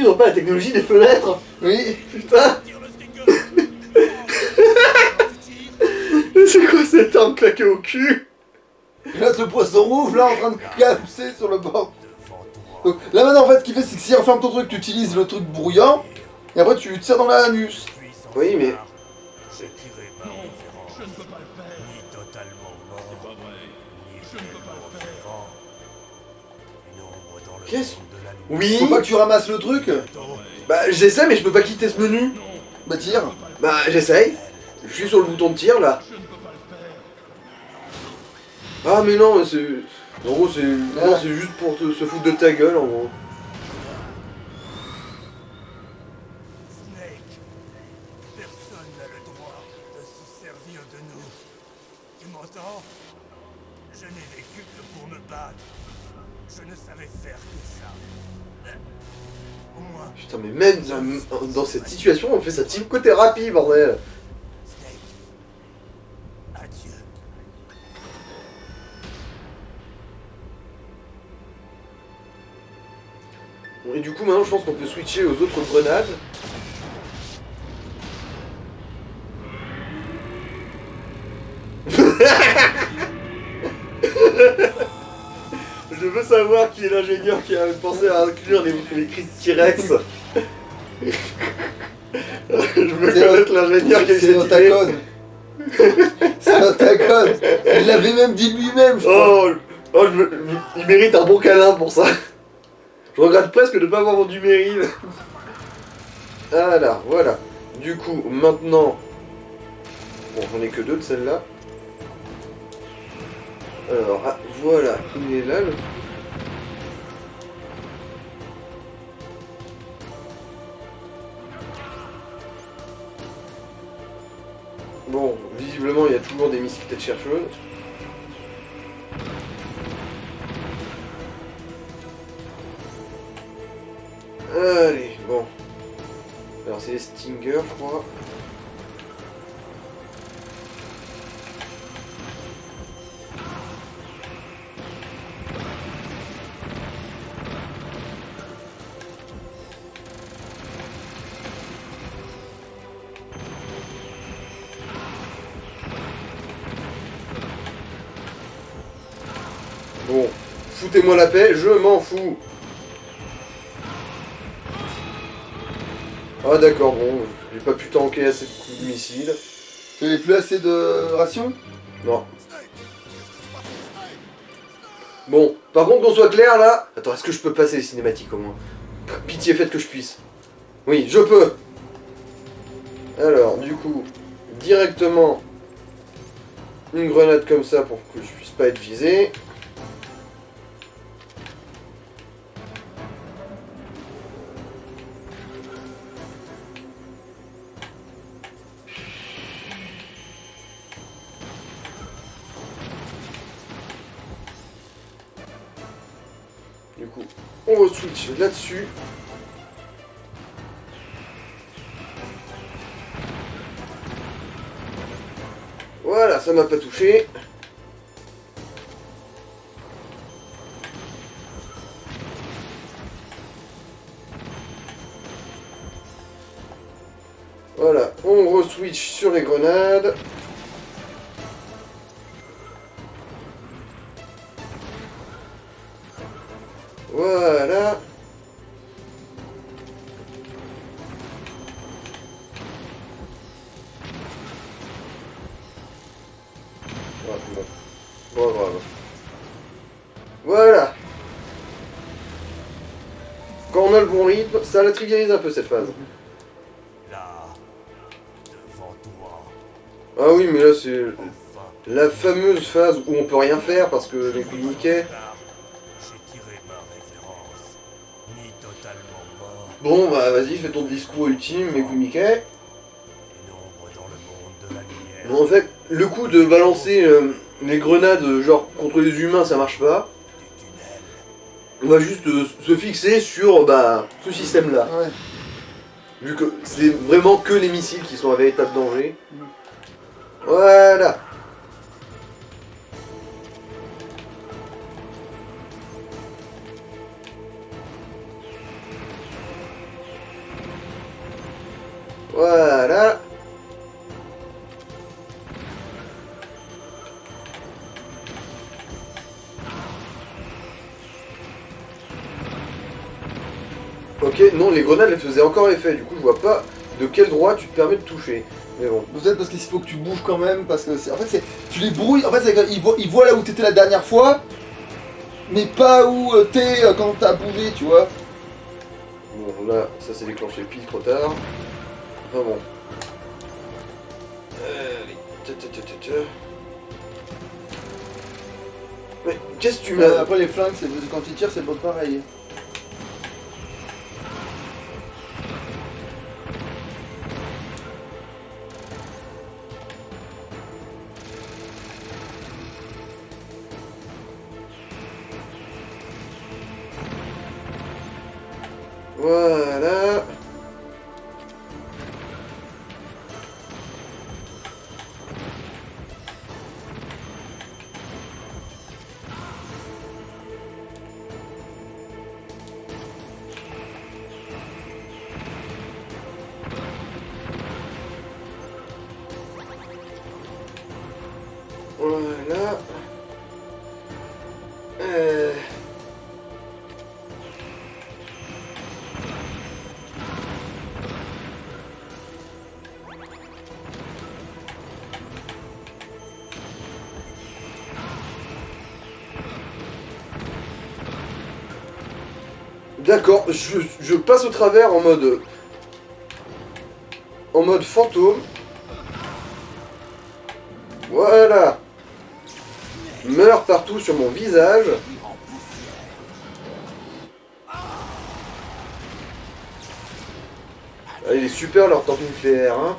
ont pas la technologie des fenêtres. Oui. Putain. Tire le stinger. Tu tires. C'est quoi cette arme claquée au cul? Et là, le poisson rouge, là, en train de capser sur le bord. Devant toi. Donc, là, maintenant, en fait, ce qu'il fait, c'est que si referme ton truc, tu utilises le truc brouillant. Et après, tu te serres dans l'anus. Puissance Oui, mais- rare. J'ai tiré par référence. Je ne peux pas le faire. Ni Une ombre dans le Qu'est-ce- monde de la lumière. Oui. Faut pas que tu ramasses le truc. Bah j'essaie mais je peux pas quitter ce menu. Bah tire. Bah j'essaye. Je suis sur le bouton de tir là. Ah mais non, c'est... En gros c'est... Non, c'est juste pour se foutre de ta gueule en gros. Snake, personne n'a le droit de se servir de nous. Tu m'entends? Je n'ai vécu que pour me battre. Je ne savais faire que ça. Au moins, Putain mais même dans cette situation on fait sa psychothérapie bordel. Snake, adieu. Bon, et du coup maintenant je pense qu'on peut switcher aux autres grenades. Je veux savoir qui est l'ingénieur qui a pensé à inclure les cris de T-Rex. Je veux C'est connaître l'ingénieur qui a eu C'est cette idée. Otacon. C'est Otacon. Il l'avait même dit lui-même, je crois. Il mérite un bon câlin pour ça. Je regrette presque de ne pas avoir vendu Meryl. Alors, voilà. Du coup, maintenant... Bon, j'en ai que deux de celle-là. Alors, ah, voilà, il est là, le... Bon, visiblement, il y a toujours des missiles tête chercheuses. Allez, bon. Alors, c'est les Stinger, je crois. Bon, foutez-moi la paix, je m'en fous. Ah d'accord, bon, j'ai pas pu tanker assez de coups de missile. Tu n'avais plus assez de rations? Non. Bon, par contre qu'on soit clair là... Attends, est-ce que je peux passer les cinématiques au moins? Pitié, faites que je puisse. Oui, je peux. Alors, du coup, directement une grenade comme ça pour que je puisse pas être visé. Du coup, on re-switch là-dessus. Voilà, ça m'a pas touché. Voilà, on re-switch sur les grenades. Voilà. Ouais, bon. Bon, bravo. Voilà. Quand on a le bon rythme, ça la trivialise un peu cette phase. Là, devant toi, Ah oui, mais là c'est enfin, la fameuse phase où on peut rien faire parce que les coups de Mickey. j'ai tiré ma référence. Ni totalement mort, Bon, bah vas-y, fais ton discours ultime, mes coups de Mickey. une ombre dans le monde de la lumière. Bon, en fait, le coup de balancer les grenades genre contre les humains, ça marche pas. Du tunnel, On va juste se fixer sur bah, ce système-là. Ouais. Vu que c'est vraiment que les missiles qui sont un véritable danger. Voilà. Voilà. Ok, non, les grenades elles faisaient encore effet, du coup je vois pas de quel droit tu te permets de toucher. Mais bon. Peut-être parce qu'il faut que tu bouges quand même, parce que en fait tu les brouilles, en fait ils voient là où t'étais la dernière fois, mais pas où t'es quand t'as bougé, tu vois. Bon, là, ça s'est déclenché pile trop tard. Enfin bon. Mais qu'est-ce que tu m'as... Après les flingues, quand ils tirent, c'est pas pareil. Voilà. Voilà. D'accord, je passe au travers en mode fantôme. Voilà. Meurs partout sur mon visage. Ah, il est super leur temple nucléaire, hein.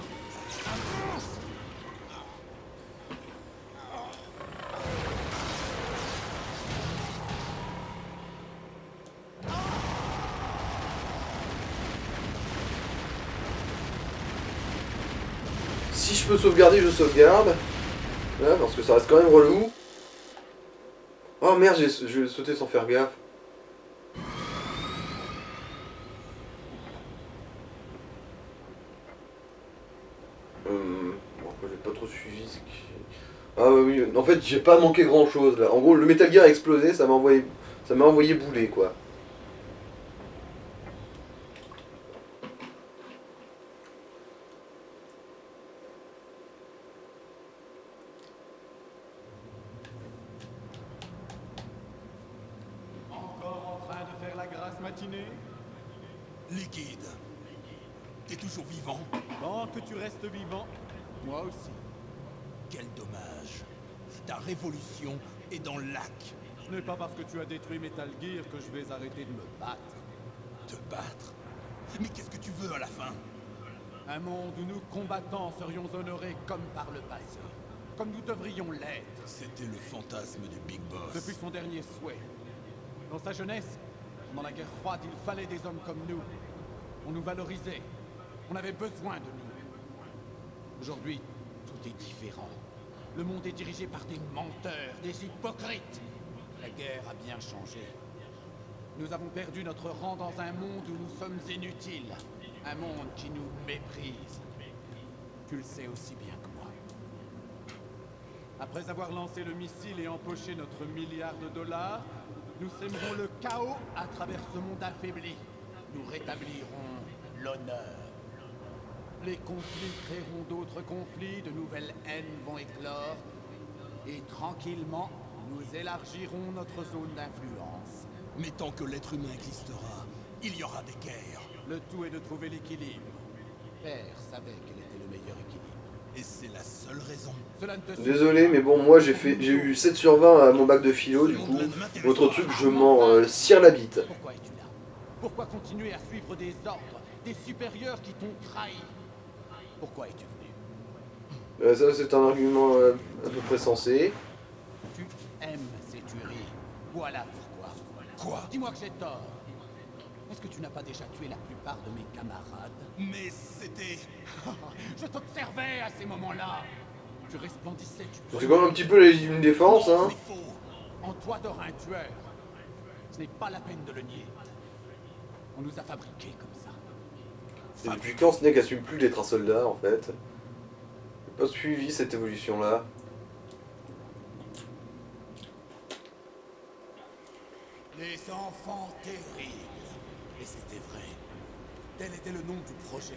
Si je peux sauvegarder, je sauvegarde. Là, parce que ça reste quand même relou. Oh merde, j'ai sauté sans faire gaffe. Bon, après, j'ai pas trop suivi ce qui... Ah oui, en fait, j'ai pas manqué grand chose là. En gros, le Metal Gear a explosé, ça m'a envoyé bouler quoi. Encore en train de faire la grasse matinée? Liquide. T'es toujours vivant? Tant que tu restes vivant, moi aussi. Quel dommage. Ta révolution est dans le lac. Ce n'est pas parce que tu as détruit Metal Gear que je vais arrêter de me battre. Te battre? Mais qu'est-ce que tu veux à la fin? Un monde où nous, combattants, serions honorés comme par le passé. Comme nous devrions l'être. C'était le fantasme du Big Boss. Depuis son dernier souhait. Dans sa jeunesse, pendant la guerre froide, il fallait des hommes comme nous. On nous valorisait. On avait besoin de nous. Aujourd'hui, tout est différent. Le monde est dirigé par des menteurs, des hypocrites. La guerre a bien changé. Nous avons perdu notre rang dans un monde où nous sommes inutiles. Un monde qui nous méprise. Tu le sais aussi bien que moi. Après avoir lancé le missile et empoché notre milliard de dollars, nous sèmerons le chaos à travers ce monde affaibli. Nous rétablirons l'honneur. Les conflits créeront d'autres conflits, de nouvelles haines vont éclore, et tranquillement, nous élargirons notre zone d'influence. Mais tant que l'être humain existera, il y aura des guerres. Le tout est de trouver l'équilibre. Père savait quel était le meilleur équilibre. Et c'est la seule raison. Cela ne te Désolé, mais bon, moi j'ai eu 7 sur 20 à mon bac de philo, du coup, votre truc, je m'en cire la bite. Pourquoi es-tu là? Pourquoi continuer à suivre des ordres, des supérieurs qui t'ont trahi? Pourquoi es-tu venu? Ça, c'est un argument à peu près sensé. Tu aimes ces tueries. Voilà pourquoi. Quoi? Dis-moi que j'ai tort. Est-ce que tu n'as pas déjà tué la plupart de mes camarades? Mais c'était... Je t'observais à ces moments-là. Tu resplendissais. C'est quand même un petit peu la légitime défense, hein. C'est faux. En toi t'auras un tueur. Ce n'est pas la peine de le nier. On nous a fabriqués comme ça. Et depuis quand Snake assume plus d'être un soldat, en fait? J'ai pas suivi cette évolution-là. Les enfants terribles. Et c'était vrai. Tel était le nom du projet.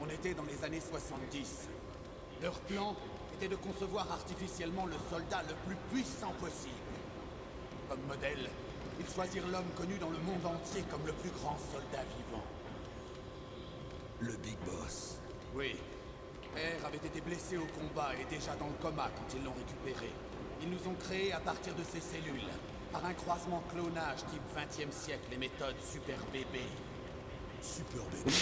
On était dans les années 70. Leur plan était de concevoir artificiellement le soldat le plus puissant possible. Comme modèle, ils choisirent l'homme connu dans le monde entier comme le plus grand soldat vivant. Le Big Boss. Oui. R avait été blessé au combat et déjà dans le coma quand ils l'ont récupéré. Ils nous ont créés à partir de ces cellules, par un croisement clonage type 20e siècle, les méthodes Super Bébé. Super Bébé.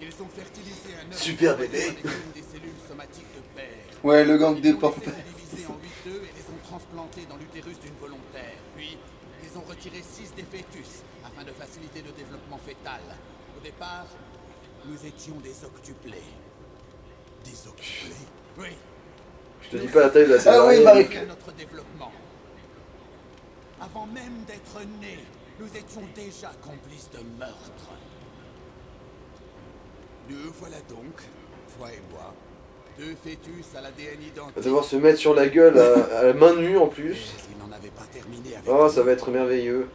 Ils ont fertilisé un œuf Super Bébé. avec une des cellules somatiques de père. Ouais, le gang des Ils ont portes. laissé se diviser en 8 œufs et les ont transplantés dans l'utérus d'une volontaire. Puis, ils ont retiré 6 des fœtus afin de faciliter le développement fœtal. Au départ, nous étions des octuplés. Des octuplés. Oui. Je te dis pas la taille de la Ah oui, césarienne. Marie. C'était notre développement. Avant même d'être nés, nous étions déjà complices de meurtre. Nous voilà donc, toi et moi, deux fœtus à l'ADN Va identique. devoir se mettre sur la gueule à la main nue en plus. Mais ils n'en avaient pas terminé avec Oh, nous. ça va être merveilleux.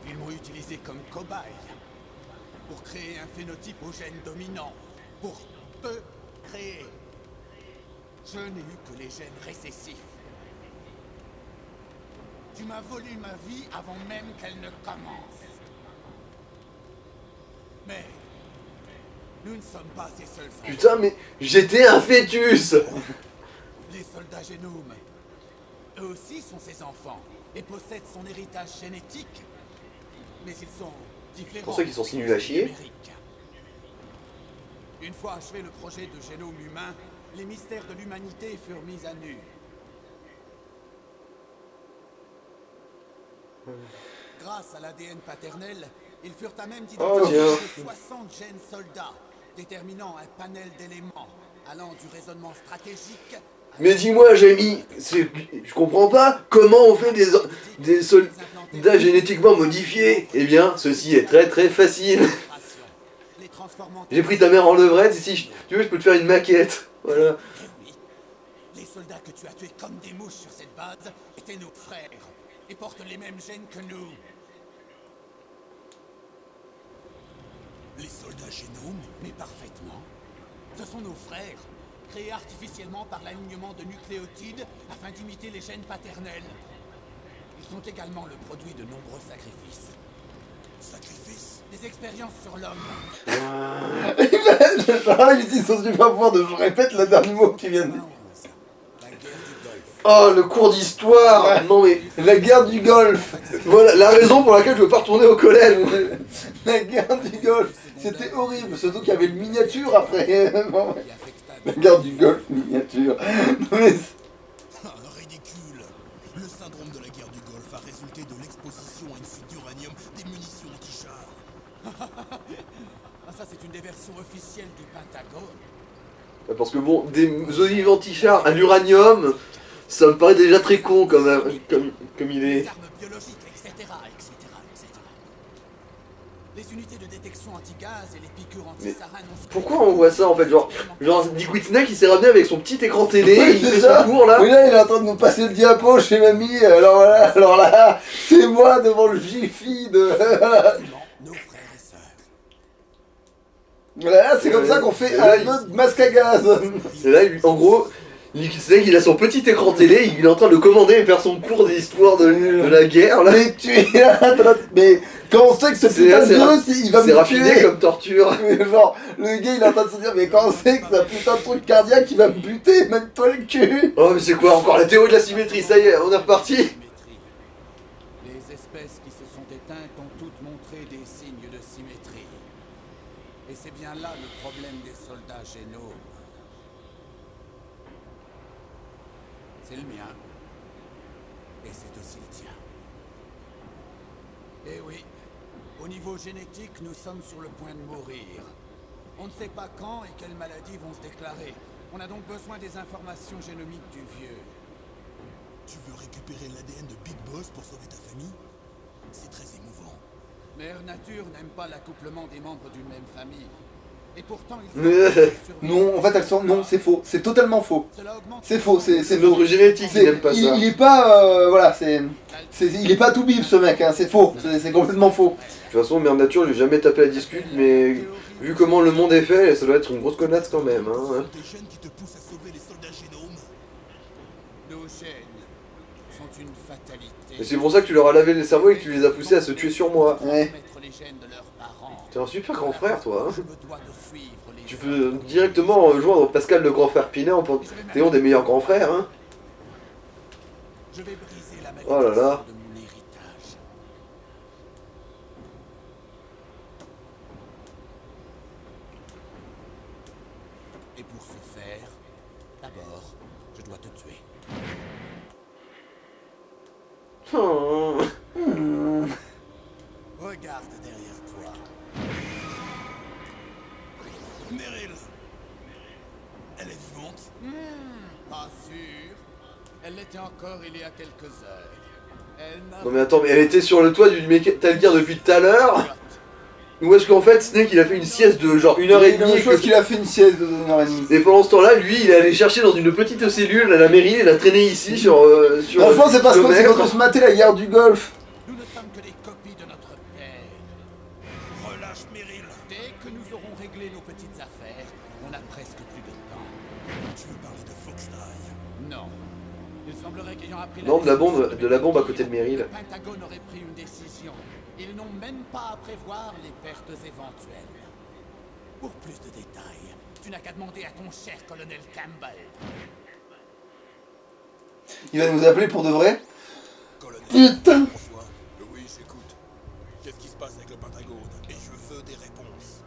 Ils m'ont utilisé comme cobaye pour créer un phénotype au gène dominant, pour te créer. Je n'ai eu que les gènes récessifs. Tu m'as volé ma vie avant même qu'elle ne commence. Mais nous ne sommes pas ces seuls enfants. Putain, mais j'étais un fœtus. Les soldats génomes, eux aussi sont ses enfants et possèdent son héritage génétique. Mais ils sont différents. C'est pour ça qu'ils sont si nuls à chier. numériques. Une fois achevé le projet de génome humain, les mystères de l'humanité furent mis à nu. Grâce à l'ADN paternel, ils furent à même Oh, d'identifier 60 gènes soldats, déterminant un panel d'éléments allant du raisonnement stratégique. Mais dis-moi, Jamie, je comprends pas comment on fait des soldats génétiquement modifiés. Eh bien, ceci est très très facile. Les transformant. J'ai pris ta mère en levrette, et si tu veux, je peux te faire une maquette. Voilà. Eh oui, les soldats que tu as tués comme des mouches sur cette base étaient nos frères et portent les mêmes gènes que nous. Les soldats génomes. Mais parfaitement. Ce sont nos frères, créés artificiellement par l'alignement de nucléotides afin d'imiter les gènes paternels. Ils sont également le produit de nombreux sacrifices. Sacrifice. Des expériences sur l'homme. Genre, il utilise son super pouvoir de je répète le dernier mot qui vient de dire. La guerre du Golfe. Oh, le cours d'histoire. Non mais, La guerre du Golfe. voilà la raison pour laquelle je veux pas retourner au collège. La guerre du Golfe. C'était horrible, surtout qu'il y avait le miniature après. Bon, Qui affecta la guerre du Golfe miniature. Mais Ah, ridicule. Le syndrome de la guerre du Golfe a résulté de l'exposition à une fuite d'uranium des munitions anti-chars. Ah, ça, c'est une des versions officielles du Pentagone. Parce que bon, des olives anti-chars à l'uranium, ça me paraît déjà très con comme il est. Les armes biologiques, etc., etc., etc. Les unités de détection anti-gaz et les piqûres anti-sarin non. Pourquoi on voit ça en fait, genre Dick Whitney qui s'est ramené avec son petit écran télé, oui, il c'est fait ça. son cours là. Oui, là, il est en train de nous passer le diapo chez mamie. Alors là, c'est moi devant le Jiffy de. Nos frères et sœurs. Voilà, c'est comme ça qu'on fait un autre masque à gaz. Et là, en gros, Nick Whitney, il a son petit écran télé, il est en train de commander et faire son cours d'histoire de la guerre là. Mais tu es là, mais quand on sait que ce putain de virus, il va C'est me raffiné tuer. comme torture. Mais genre, le gars il est en train de se dire, mais quand on sait que c'est un putain de truc cardiaque qui va me buter, mets-toi le cul. Oh mais c'est quoi encore la théorie de la symétrie, ça y est, on est reparti. Symétrie. Les espèces qui se sont éteintes ont toutes montré des signes de symétrie. Et c'est bien là le problème des soldats génomes. C'est le mien. Et c'est aussi le tien. Eh oui, au niveau génétique, nous sommes sur le point de mourir. On ne sait pas quand et quelles maladies vont se déclarer. On a donc besoin des informations génomiques du vieux. Tu veux récupérer l'ADN de Big Boss pour sauver ta famille? C'est très émouvant. Mère Nature n'aime pas l'accouplement des membres d'une même famille. Et pourtant, ils Non, en fait, elles sont... Non, c'est faux. C'est totalement faux. Cela augmente C'est faux, c'est C'est faux. notre génétique qui n'aime pas ça. Il est pas... voilà, il est pas tout bip, ce mec, hein, c'est faux. C'est complètement faux. De toute façon, Mère Nature, je vais jamais tapé la discute, mais vu comment le monde est fait, ça doit être une grosse connasse quand même. Ce Hein. sont des gènes qui te poussent à sauver les soldats génomes. Nos gènes sont une fatalité. Et c'est pour ça que tu leur as lavé les cerveaux et que tu les as poussés à se tuer sur moi. Ouais. Mettre les gènes de leurs parents. T'es un super grand frère, toi. Hein. Je me dois de suivre les Tu peux directement rejoindre Pascal le grand frère Pinet en panthéon des meilleurs grands frères. Hein. Je vais briser la Oh là là. malédiction de mon héritage. Et pour ce faire, d'abord, je dois te tuer. Oh. Regarde derrière toi. Meryl, elle est vivante. Pas sûr. Elle l'était encore il y a quelques heures. Elle n'a Non mais attends, mais elle était sur le toit du Metal Gear depuis tout à l'heure. Ou est-ce qu'en fait Snake il a fait une sieste de genre 1h30 Il et chose que... qu'il a fait une sieste de 1h30. Et pendant ce temps-là, lui, il est allé chercher dans une petite cellule à la mairie, il a traîné ici sur Franchement, c'est parce que c'est kilomètres. quand on se matait la guerre du Golfe. Nous ne sommes que des copies de notre père. Relâche Meryl. Dès que nous aurons réglé nos petites affaires, on a presque plus de temps. Tu veux parler de Foxdie? Non. Il semblerait qu'ayant appris Non, de la bombe à le côté de Meryl. Le Pentagone aurait pris une décision. Ils n'ont même pas à prévoir les pertes éventuelles. Pour plus de détails, tu n'as qu'à demander à ton cher colonel Campbell. Il va nous appeler pour de vrai. Colonel. Putain. François. Oui, j'écoute. Qu'est-ce qui se passe avec le Pentagone? Et je veux des réponses.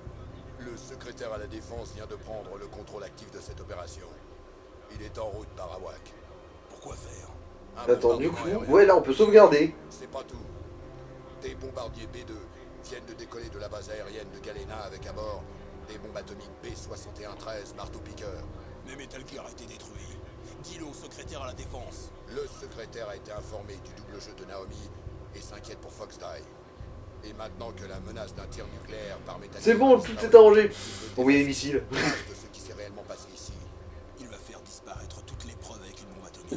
Le secrétaire à la Défense vient de prendre le contrôle actif de cette opération. Il est en route par Arawak. Pourquoi faire? Un Attends, du coup, bombardement aérien. ouais, là on peut sauvegarder. C'est pas tout. Des bombardiers B2 viennent de décoller de la base aérienne de Galena avec à bord des bombes atomiques B-61-13 marteau-piqueur. Mais Metal Gear a été détruit. Dis-le au secrétaire à la Défense. Le secrétaire a été informé du double jeu de Naomi et s'inquiète pour Foxdie. Et maintenant que la menace d'un tir nucléaire par Metal C'est Gear bon, a tout disparu, est arrangé. il veut Envoyer les défendre missiles. les traces de ce qui s'est réellement passé ici. Il va faire disparaître toutes les preuves avec une bombe atomique.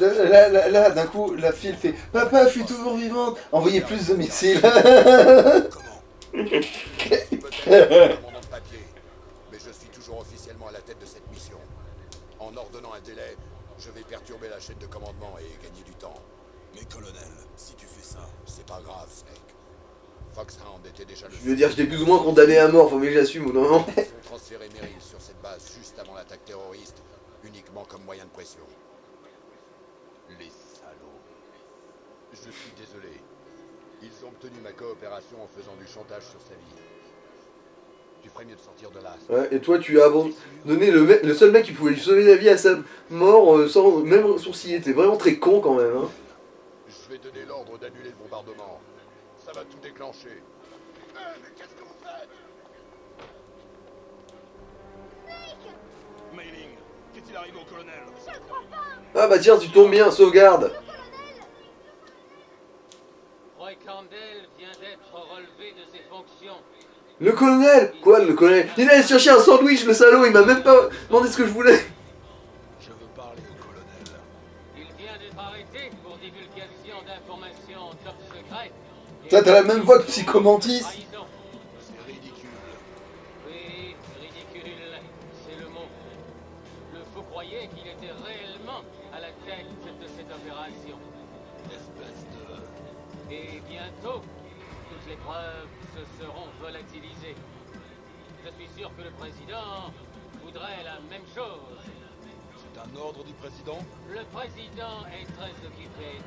Là, d'un coup, la fille elle fait Papa, je suis toujours vivante. Envoyez plus de missiles. Comment? C'est peut-être mon nom de papier, mais je suis toujours officiellement à la tête de cette mission. En ordonnant un délai, je vais perturber la chaîne de commandement et gagner du temps. Mais colonel, si tu fais ça... C'est pas grave, Snake. Foxhound était déjà le... Je veux dire, j'étais plus ou moins condamné à mort, faut que j'assume ou non. Ils ont transféré Meryl sur cette base juste avant l'attaque terroriste, uniquement comme moyen de pression. Les salauds. Je suis désolé. Ils ont obtenu ma coopération en faisant du chantage sur sa vie. Tu ferais mieux de sortir de là. Ouais, et toi, tu as abandonné le seul mec qui pouvait lui sauver la vie à sa mort sans même sourciller. T'es vraiment très con quand même. Hein. Je vais donner l'ordre d'annuler le bombardement. Ça va tout déclencher. Mais qu'est-ce que vous faites? Mailing, qu'est-il arrivé au colonel? Ah bah tiens, tu tombes bien, sauvegarde. Roy Campbell vient d'être relevé de ses fonctions. Le colonel? Quoi, le colonel? Il allait chercher un sandwich, le salaud, il m'a même pas demandé ce que je voulais. Je veux parler au colonel. Il vient d'être arrêté pour divulgation d'informations top secrètes. Ça, t'as la même voix que Psychomantis. Trahison. C'est ridicule. Oui, ridicule, c'est le mot. Le fou croyait qu'il était réellement à la tête de cette opération. Espèce de... Et bientôt, toutes les preuves se seront volatilisées. Je suis sûr que le président voudrait la même chose. C'est un ordre du président? Le président est très occupé.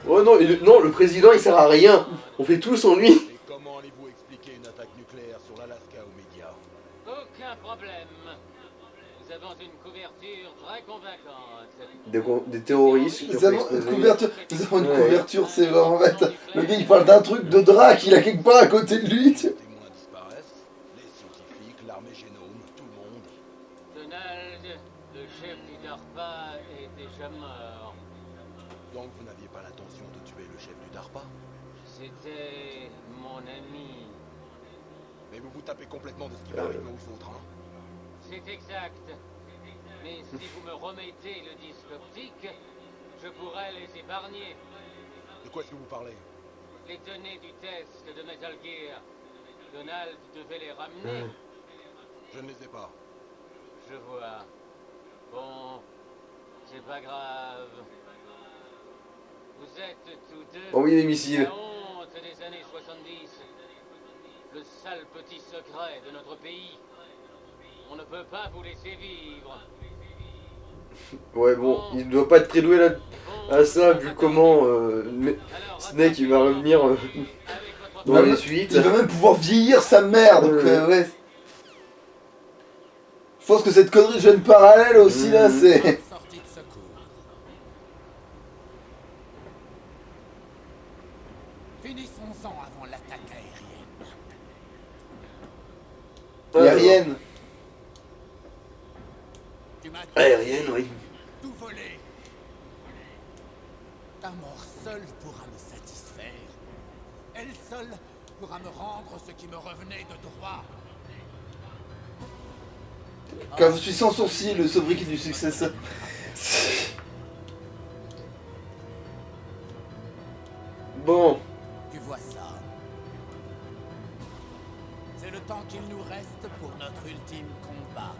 Oh non, non, le président il sert à rien. On fait tout sans lui. Et comment allez-vous expliquer une attaque nucléaire sur l'Alaska aux médias? Aucun problème. Nous avons une couverture très convaincante. Des terroristes qui ont Nous fait avons une exploser. couverture, nous avons une Ouais. couverture, c'est genre en fait, le gars il parle d'un truc de drap qu'il a quelque part à côté de lui. tu sais. Les témoins disparaissent, les scientifiques, l'armée génome, tout le monde. Donald, le chef du DARPA est déjà mort. Donc vous n'aviez pas l'intention de tuer le chef du DARPA? C'était mon ami. Mais vous vous tapez complètement de ce qui va arriver aux autres, hein? c'est exact. Mais si vous me remettez le disque optique, je pourrais les épargner. De quoi est-ce que vous parlez? Les données du test de Metal Gear. Donald devait les ramener. Je ne les ai pas. Je vois. Bon, c'est pas grave. Vous êtes tous deux Envoyez les missiles. la honte des années 70. Le sale petit secret de notre pays. On ne peut pas vous laisser vivre. Ouais, bon, il doit pas être très doué là à ça, vu comment Snake il va revenir dans les suites. Il va même pouvoir vieillir sa mère, donc ouais. Je pense que cette connerie de jeune parallèle aussi là, c'est... Sortie de secours. Finissons-en avant l'attaque aérienne. Aérienne. Tu m'as Aérienne, oui. tout volé. Ta mort seule pourra me satisfaire. Elle seule pourra me rendre ce qui me revenait de droit. Car je suis sans sourcil, le sobriquet du successeur. Bon, Tu vois ça? C'est le temps qu'il nous reste pour notre ultime combat.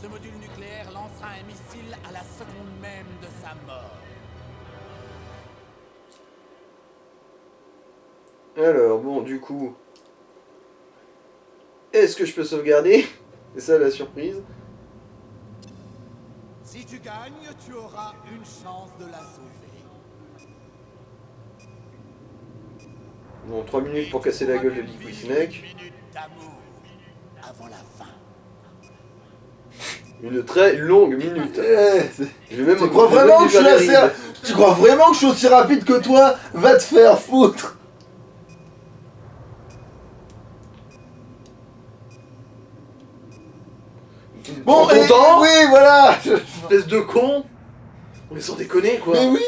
Ce module nucléaire lancera un missile à la seconde même de sa mort. alors, bon, du coup... Est-ce que je peux sauvegarder? C'est ça la surprise. Si tu gagnes, tu auras une chance de la sauver. Bon, 3 minutes pour casser la gueule de Liquid Snake. Une minute d'amour avant la fin. Une très longue minute. Je vais même Tu crois vraiment que je suis assez... Tu crois vraiment que je suis aussi rapide que toi? Va te faire foutre. Bon, et... content? Oui, voilà. Espèce de con. On est sans déconner, quoi. Mais oui.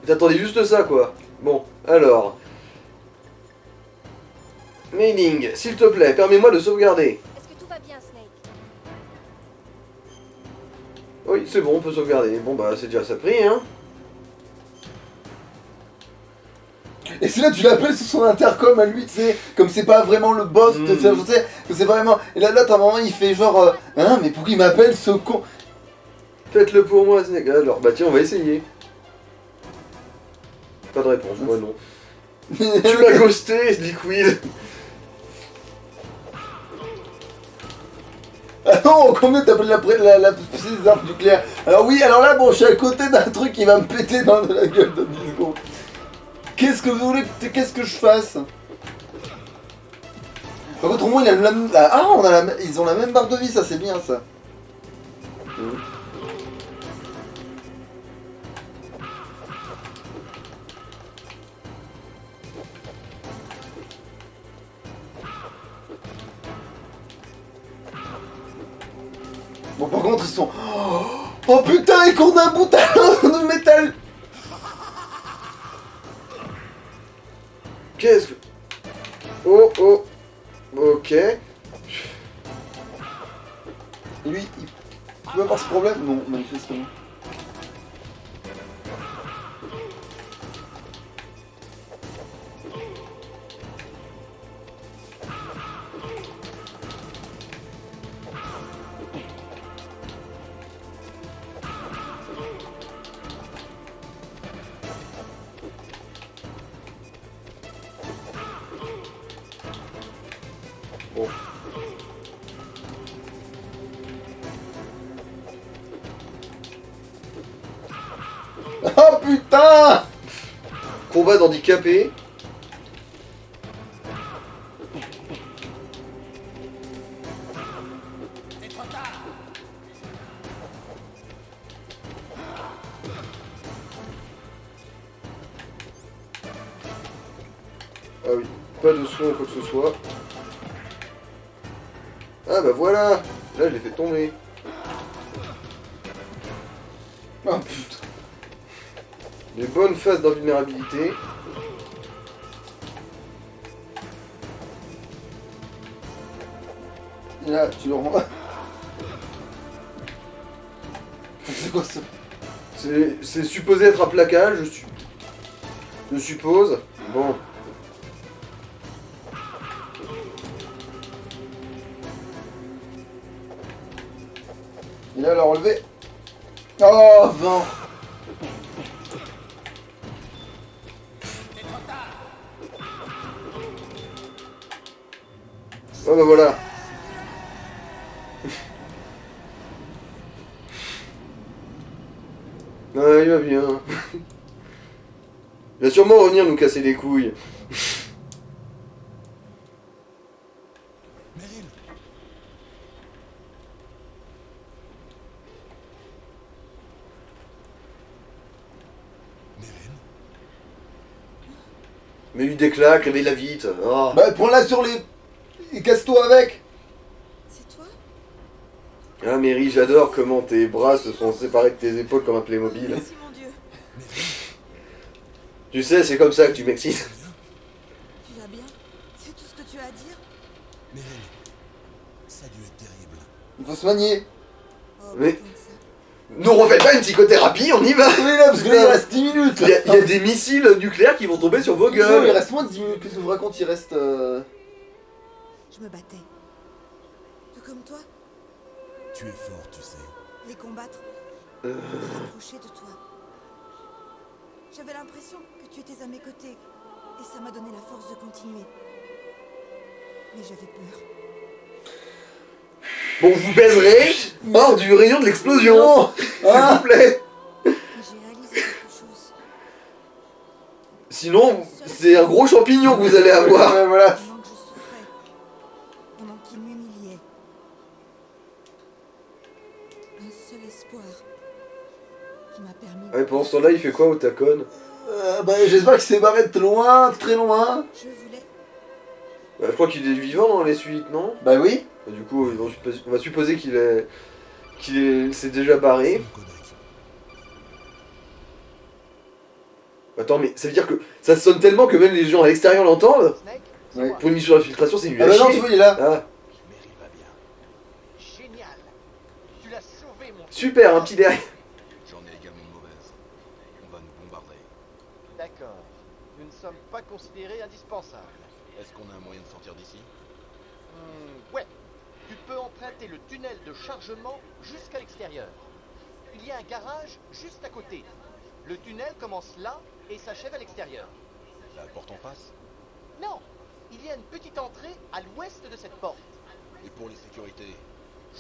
T'attendais juste ça, quoi. Bon, alors... Mailing, s'il te plaît, permets-moi de sauvegarder. Est-ce que tout va bien, Snake? Oui, c'est bon, on peut sauvegarder. Bon, bah, c'est déjà ça pris, hein. Et c'est là tu l'appelles sur son intercom à lui, tu sais, comme c'est pas vraiment le boss, tu sais, que c'est pas vraiment... Et là, t'as un moment, il fait genre, hein, mais pourquoi il m'appelle ce con? Faites-le pour moi, Snake. Alors, bah tiens, on va essayer. Pas de réponse, moi non. Tu m'as ghosté, Liquid. Ah non, combien t'appelles la spécialiste des armes nucléaires? Alors oui, alors là, bon, je suis à côté d'un truc qui va me péter dans la gueule de 10 secondes. Qu'est-ce que vous voulez, qu'est-ce que je fasse? Par contre, au moins, il a la même... Ah, ils ont la même barre de vie, ça, c'est bien, ça. Bon, par contre, ils sont... Oh putain, ils courent d'un bout à l'autre de métal. Qu'est-ce que... Oh, oh. Ok. Lui, il peut avoir ce problème? Non, manifestement. Bon. Oh putain! Combat d'handicapé. C'est trop tard. Ah oui, pas de soin ou quoi que ce soit. Ah bah voilà. Là, je l'ai fait tomber. Oh putain. Les bonnes phases d'invulnérabilité. Et là, tu le rends. C'est quoi ça? C'est supposé être un plaquage, je suppose. Bon. Et là, le relevé. Oh, 20. Oh bah voilà. Ah, il va bien. Il va sûrement revenir nous casser les couilles. Meryl, Meryl, Mais lui des claques, réveille-la vite. Oh. Bah, prends-la sur les. Et casse-toi avec. C'est toi? Ah Mary, j'adore comment tes bras se sont séparés de tes épaules comme un Playmobil. Merci mon Dieu. Tu sais, c'est comme ça que tu m'excites. Tu vas bien? C'est tout ce que tu as à dire? Meryl, ça a dû être terrible. Il faut soigner. Oh, Mais- putain, ça. Nous refaites pas une psychothérapie, on y va. Oui, là, parce que là, il reste 10 minutes. Il y a des missiles nucléaires qui vont tomber sur vos Non, il gueules. reste moins de 10 minutes. Qu'est-ce que je vous raconte? Il reste. Je me battais. Tout comme toi, Tu es fort, tu sais. les combattre, me rapprocher de toi. J'avais l'impression que tu étais à mes côtés, et ça m'a donné la force de continuer. Mais j'avais peur. Bon, vous baiserez hors du rayon de l'explosion. Non. S'il vous plaît. Mais j'ai réalisé quelque chose. Sinon, c'est un gros champignon que vous allez avoir. Ouais, voilà. Pendant que je souffrais, pendant qu'il m'humiliait. Un seul espoir qui m'a permis Ouais, pendant ce temps-là, il fait quoi au tacon? Bah, j'espère qu'il s'est barré de loin, très loin. Je voulais. Bah, je crois qu'il est vivant dans les suites, non? Bah oui. Bah, du coup, on va supposer qu'il s'est déjà barré. Mon codec. Attends, mais ça veut dire que ça sonne tellement que même les gens à l'extérieur l'entendent? Snake, c'est Ouais. moi. Pour une mission d'infiltration, c'est nul Ah à bah non, chier. tu vois, il est là. Ah, Meryl va bien. Génial. Tu l'as sauvé, mon fils. super, un petit derrière. J'en ai également de mauvaises. On va nous bombarder. D'accord. Nous ne sommes pas considérés indispensables. Est-ce qu'on a un moyen de sortir d'ici? Ouais. Tu peux emprunter le tunnel de chargement jusqu'à l'extérieur. Il y a un garage juste à côté. Le tunnel commence là et s'achève à l'extérieur. La porte en face? Non, il y a une petite entrée à l'ouest de cette porte. Et pour les sécurités?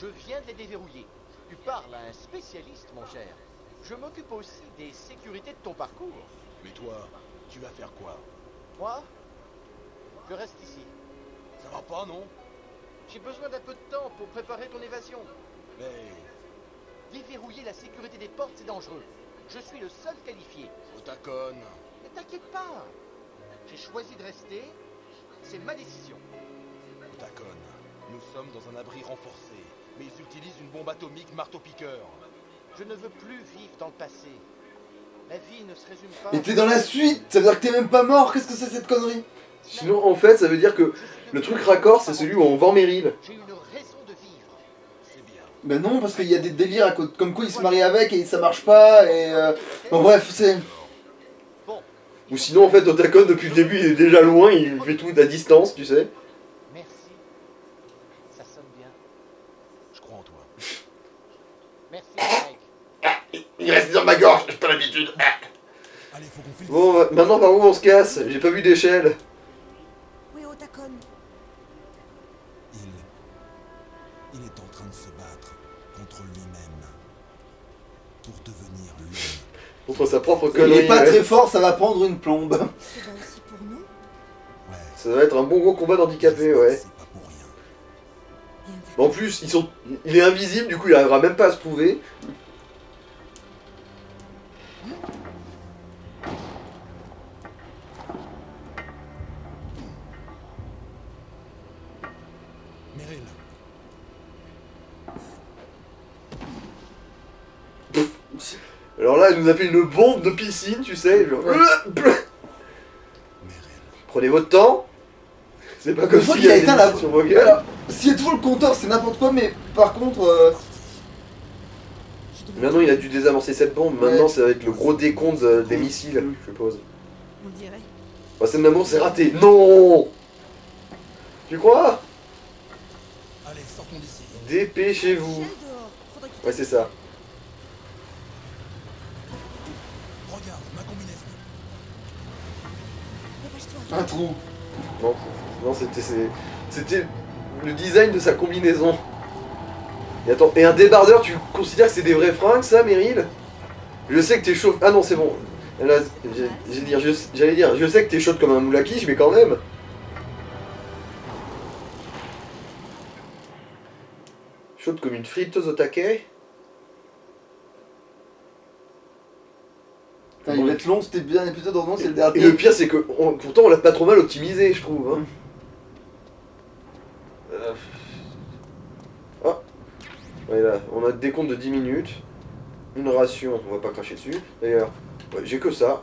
Je viens de les déverrouiller. Tu parles à un spécialiste, mon cher. Je m'occupe aussi des sécurités de ton parcours. Mais toi, tu vas faire quoi? Moi, je reste ici. Ça va pas, non? J'ai besoin d'un peu de temps pour préparer ton évasion. Mais... Déverrouiller la sécurité des portes, c'est dangereux. Je suis le seul qualifié. Otacon... Ne t'inquiète pas. J'ai choisi de rester. C'est ma décision. Otacon, nous sommes dans un abri renforcé, mais ils utilisent une bombe atomique marteau-piqueur. Je ne veux plus vivre dans le passé. La vie ne se résume pas... Mais t'es dans la suite. Ça veut dire que t'es même pas mort. Qu'est-ce que c'est cette connerie? Sinon, en fait, ça veut dire que le truc raccord, c'est celui où on vend Meryl. J'ai une raison de vivre. C'est bien. Bah non, parce qu'il y a des délires à côté. Comme quoi il se marie avec et ça marche pas. Et. Bon, bref, c'est. Bon, Ou sinon, en fait, Otacon, depuis le début, il est déjà loin, il fait tout à distance, tu sais. merci. Ça sonne bien. Je crois en toi. Merci, Mike. Il reste dans ma gorge, j'ai pas l'habitude. Allez, faut qu'on file. Bon, maintenant, par où on se casse? J'ai pas vu d'échelle. Oui, Otakon. Il est en train de se battre contre lui-même. Pour devenir l'homme. Contre sa propre Il connerie. est pas ouais. très fort, ça va prendre une plombe. C'est bon aussi pour nous. Ouais. Ça va être un bon gros combat d'handicapé, ouais. C'est pas pour rien. Bien En plus, il est invisible, du coup, il arrivera même pas à se trouver. Meryl, Alors là, elle nous a fait une bombe de piscine, tu sais. Genre... Meryl, Prenez votre temps. C'est pas Je comme crois s'il qu'il y a avait éteint des la. missiles sur Vogel. Alors, s'il éteint le compteur, c'est n'importe quoi, mais par contre. Maintenant, il a dû désamorcer cette bombe. Maintenant, Ouais. c'est avec le gros décompte des missiles, je suppose. On dirait. Bah, scène d'amour, c'est raté. Non. Tu crois? Allez, sortons d'ici. Dépêchez-vous. Ouais, c'est ça. Regarde, ma combinaison. Dépêche-toi. Un trou. Non, non, c'était le design de sa combinaison. Et attends, et un débardeur, tu considères que c'est des vrais fringues, ça, Meryl? Je sais que t'es chaud. Ah non, c'est bon. Là, j'allais dire, je sais que t'es chaude comme un moule à quiche, mais quand même. Chaude comme une friteuse au taquet. Putain, il va être long, c'était bien épisode, heureusement, c'est le Et dernier. le pire, c'est que pourtant on l'a pas trop mal optimisé, je trouve. Hein. Ah. Ouais, là, on a des comptes de 10 minutes. Une ration, on va pas cracher dessus. D'ailleurs, ouais, j'ai que ça.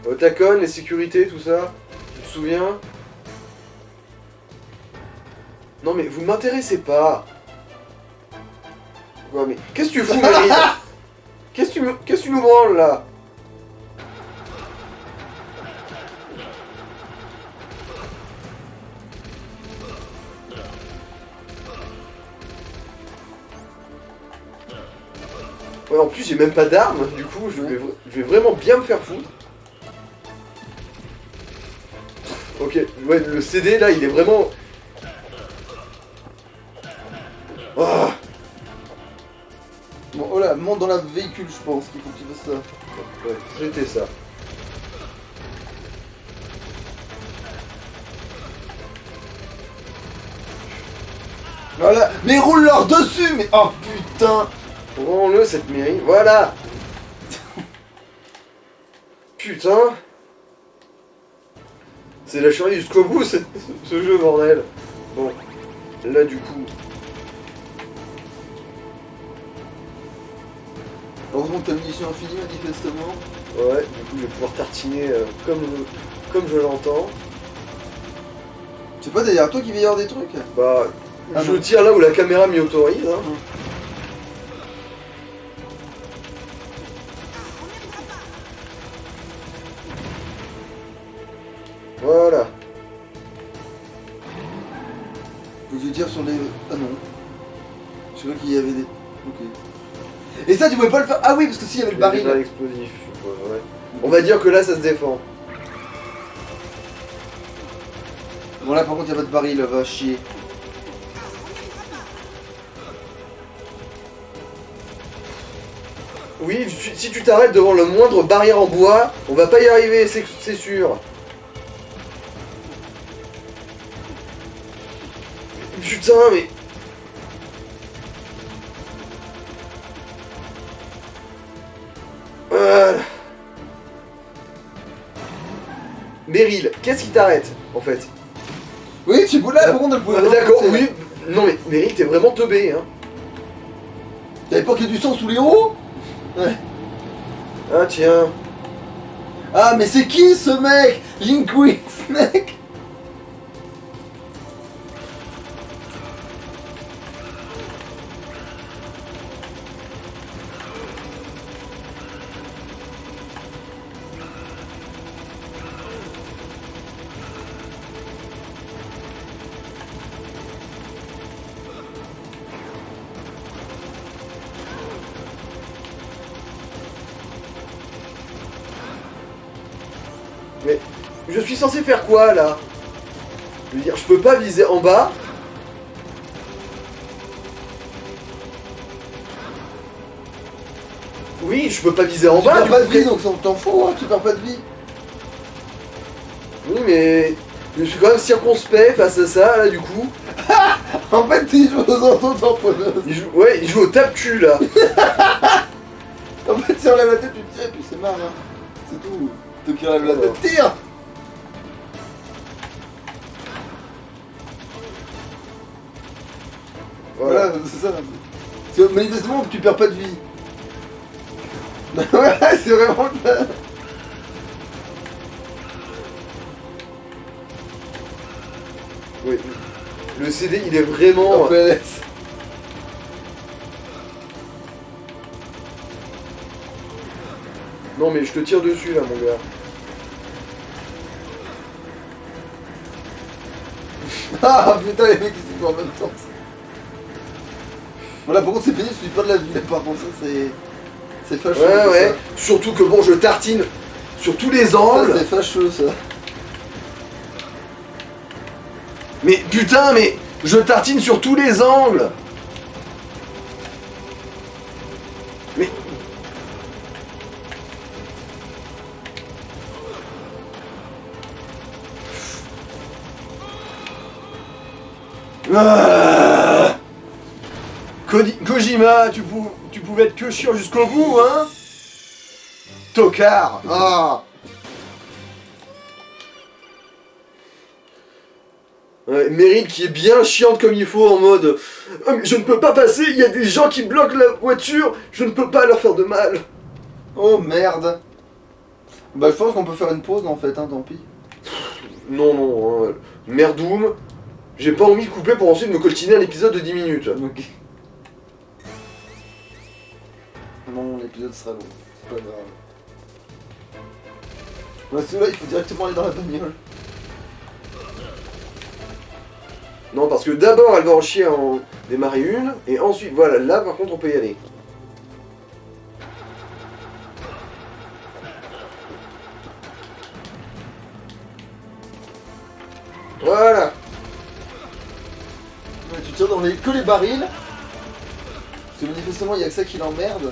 Otacon, les sécurités, tout ça. Tu te souviens? Non mais vous m'intéressez pas. Ouais, mais qu'est-ce que tu fous, Meryl? Qu'est-ce que tu nous branles là? Ouais, en plus j'ai même pas d'armes, du coup je vais vraiment bien me faire foutre. Ok, ouais, le CD là il est vraiment... Ah. Bon, oh là, monte dans la véhicule, je pense qu'il faut que tu fasses ça. Ouais, c'était ça. Voilà, mais roule-leur dessus, mais oh putain. Prends-le cette mairie, voilà. Putain. C'est la chérie jusqu'au bout ce jeu, bordel. Bon, là du coup... Heureusement que t'as munition infinie, manifestement. Ouais, du coup je vais pouvoir tartiner comme je l'entends. C'est pas derrière toi qu'il va y avoir des trucs? Bah, Ah je non. tire là où la caméra m'y autorise. Hein. Voilà. Faut que je tire sur les... Ah non. Je crois qu'il y avait des... Ok. Et ça, tu pouvais pas le faire... Ah oui, parce que s'il y avait le baril. Baril explosif, je suppose, ouais. On va dire que là ça se défend. Bon là, par contre, il y a pas de baril, va chier. Oui, si tu t'arrêtes devant le moindre barrière en bois, on va pas y arriver, c'est sûr. Putain, mais... Voilà. Meryl, qu'est-ce qui t'arrête, en fait? Oui, tu peux là, par contre, elle pouvait pas D'accord, passer. oui. Non mais Meryl, t'es vraiment teubé, hein. T'avais pas qu'il y ait du sang sous les roues? Ouais. Ah tiens. Ah, mais c'est qui ce mec? Linkwing, mec? Mais je suis censé faire quoi là? Je veux dire, je peux pas viser en bas. Oui, je peux pas viser en Tu bas. perds du pas de coup, vie, donc ça t'en fout, hein, tu perds pas de vie. Oui, mais je suis quand même circonspect face à ça là du coup. En fait, il joue aux auto-tamponneuses. Il joue au tape-cul là. En fait, si on lève la tête, tu tires et puis c'est marre, hein. C'est tout. Toi qui enlève la tête, tire. Voilà, c'est ça. C'est manifestement tu perds pas de vie. Ouais, c'est vraiment le... Oui. Le CD, il est vraiment... en PLS. Non mais je te tire dessus là mon gars. Ah putain, les mecs ils se font en même temps. Voilà, par contre c'est pénible, je suis pas de la vie, par contre ça c'est... C'est fâcheux. Ouais ouais. Ça. Surtout que bon, je tartine sur tous les angles. Ça, c'est fâcheux ça. Mais putain, mais je tartine sur tous les angles. Mais... Ah Kojima, tu pouvais être que chiant jusqu'au bout, hein? Tocard. Ah. Ouais, Meryl qui est bien chiante comme il faut en mode je ne peux pas passer, il y a des gens qui bloquent la voiture, je ne peux pas leur faire de mal. Oh merde. Bah je pense qu'on peut faire une pause en fait, hein, tant pis. Non, non, hein. Merdoum, j'ai pas envie de couper pour ensuite me coltiner un épisode de 10 minutes. Ok. Non, l'épisode sera long, c'est pas grave. Bah celui-là, il faut directement aller dans la bagnole. Non, parce que d'abord elle va en chier en démarrer une, et ensuite, voilà, là par contre on peut y aller. Voilà. Ouais, tu tires dans que les barils. Parce que manifestement, il y a que ça qui l'emmerde.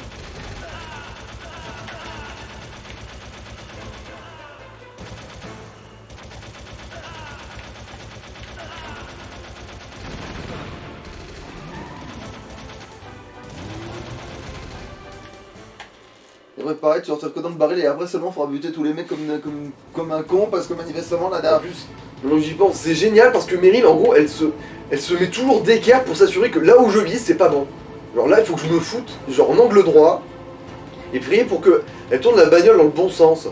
Ouais, pareil, tu retires que dans le baril et après seulement il faudra buter tous les mecs comme un con parce que manifestement la En dernière. plus, donc j'y pense, c'est génial parce que Meryl, en gros, elle se met toujours d'équerre pour s'assurer que là où je vise, c'est pas bon. Alors là, il faut que je me foute, genre en angle droit, et prier pour que elle tourne la bagnole dans le bon sens.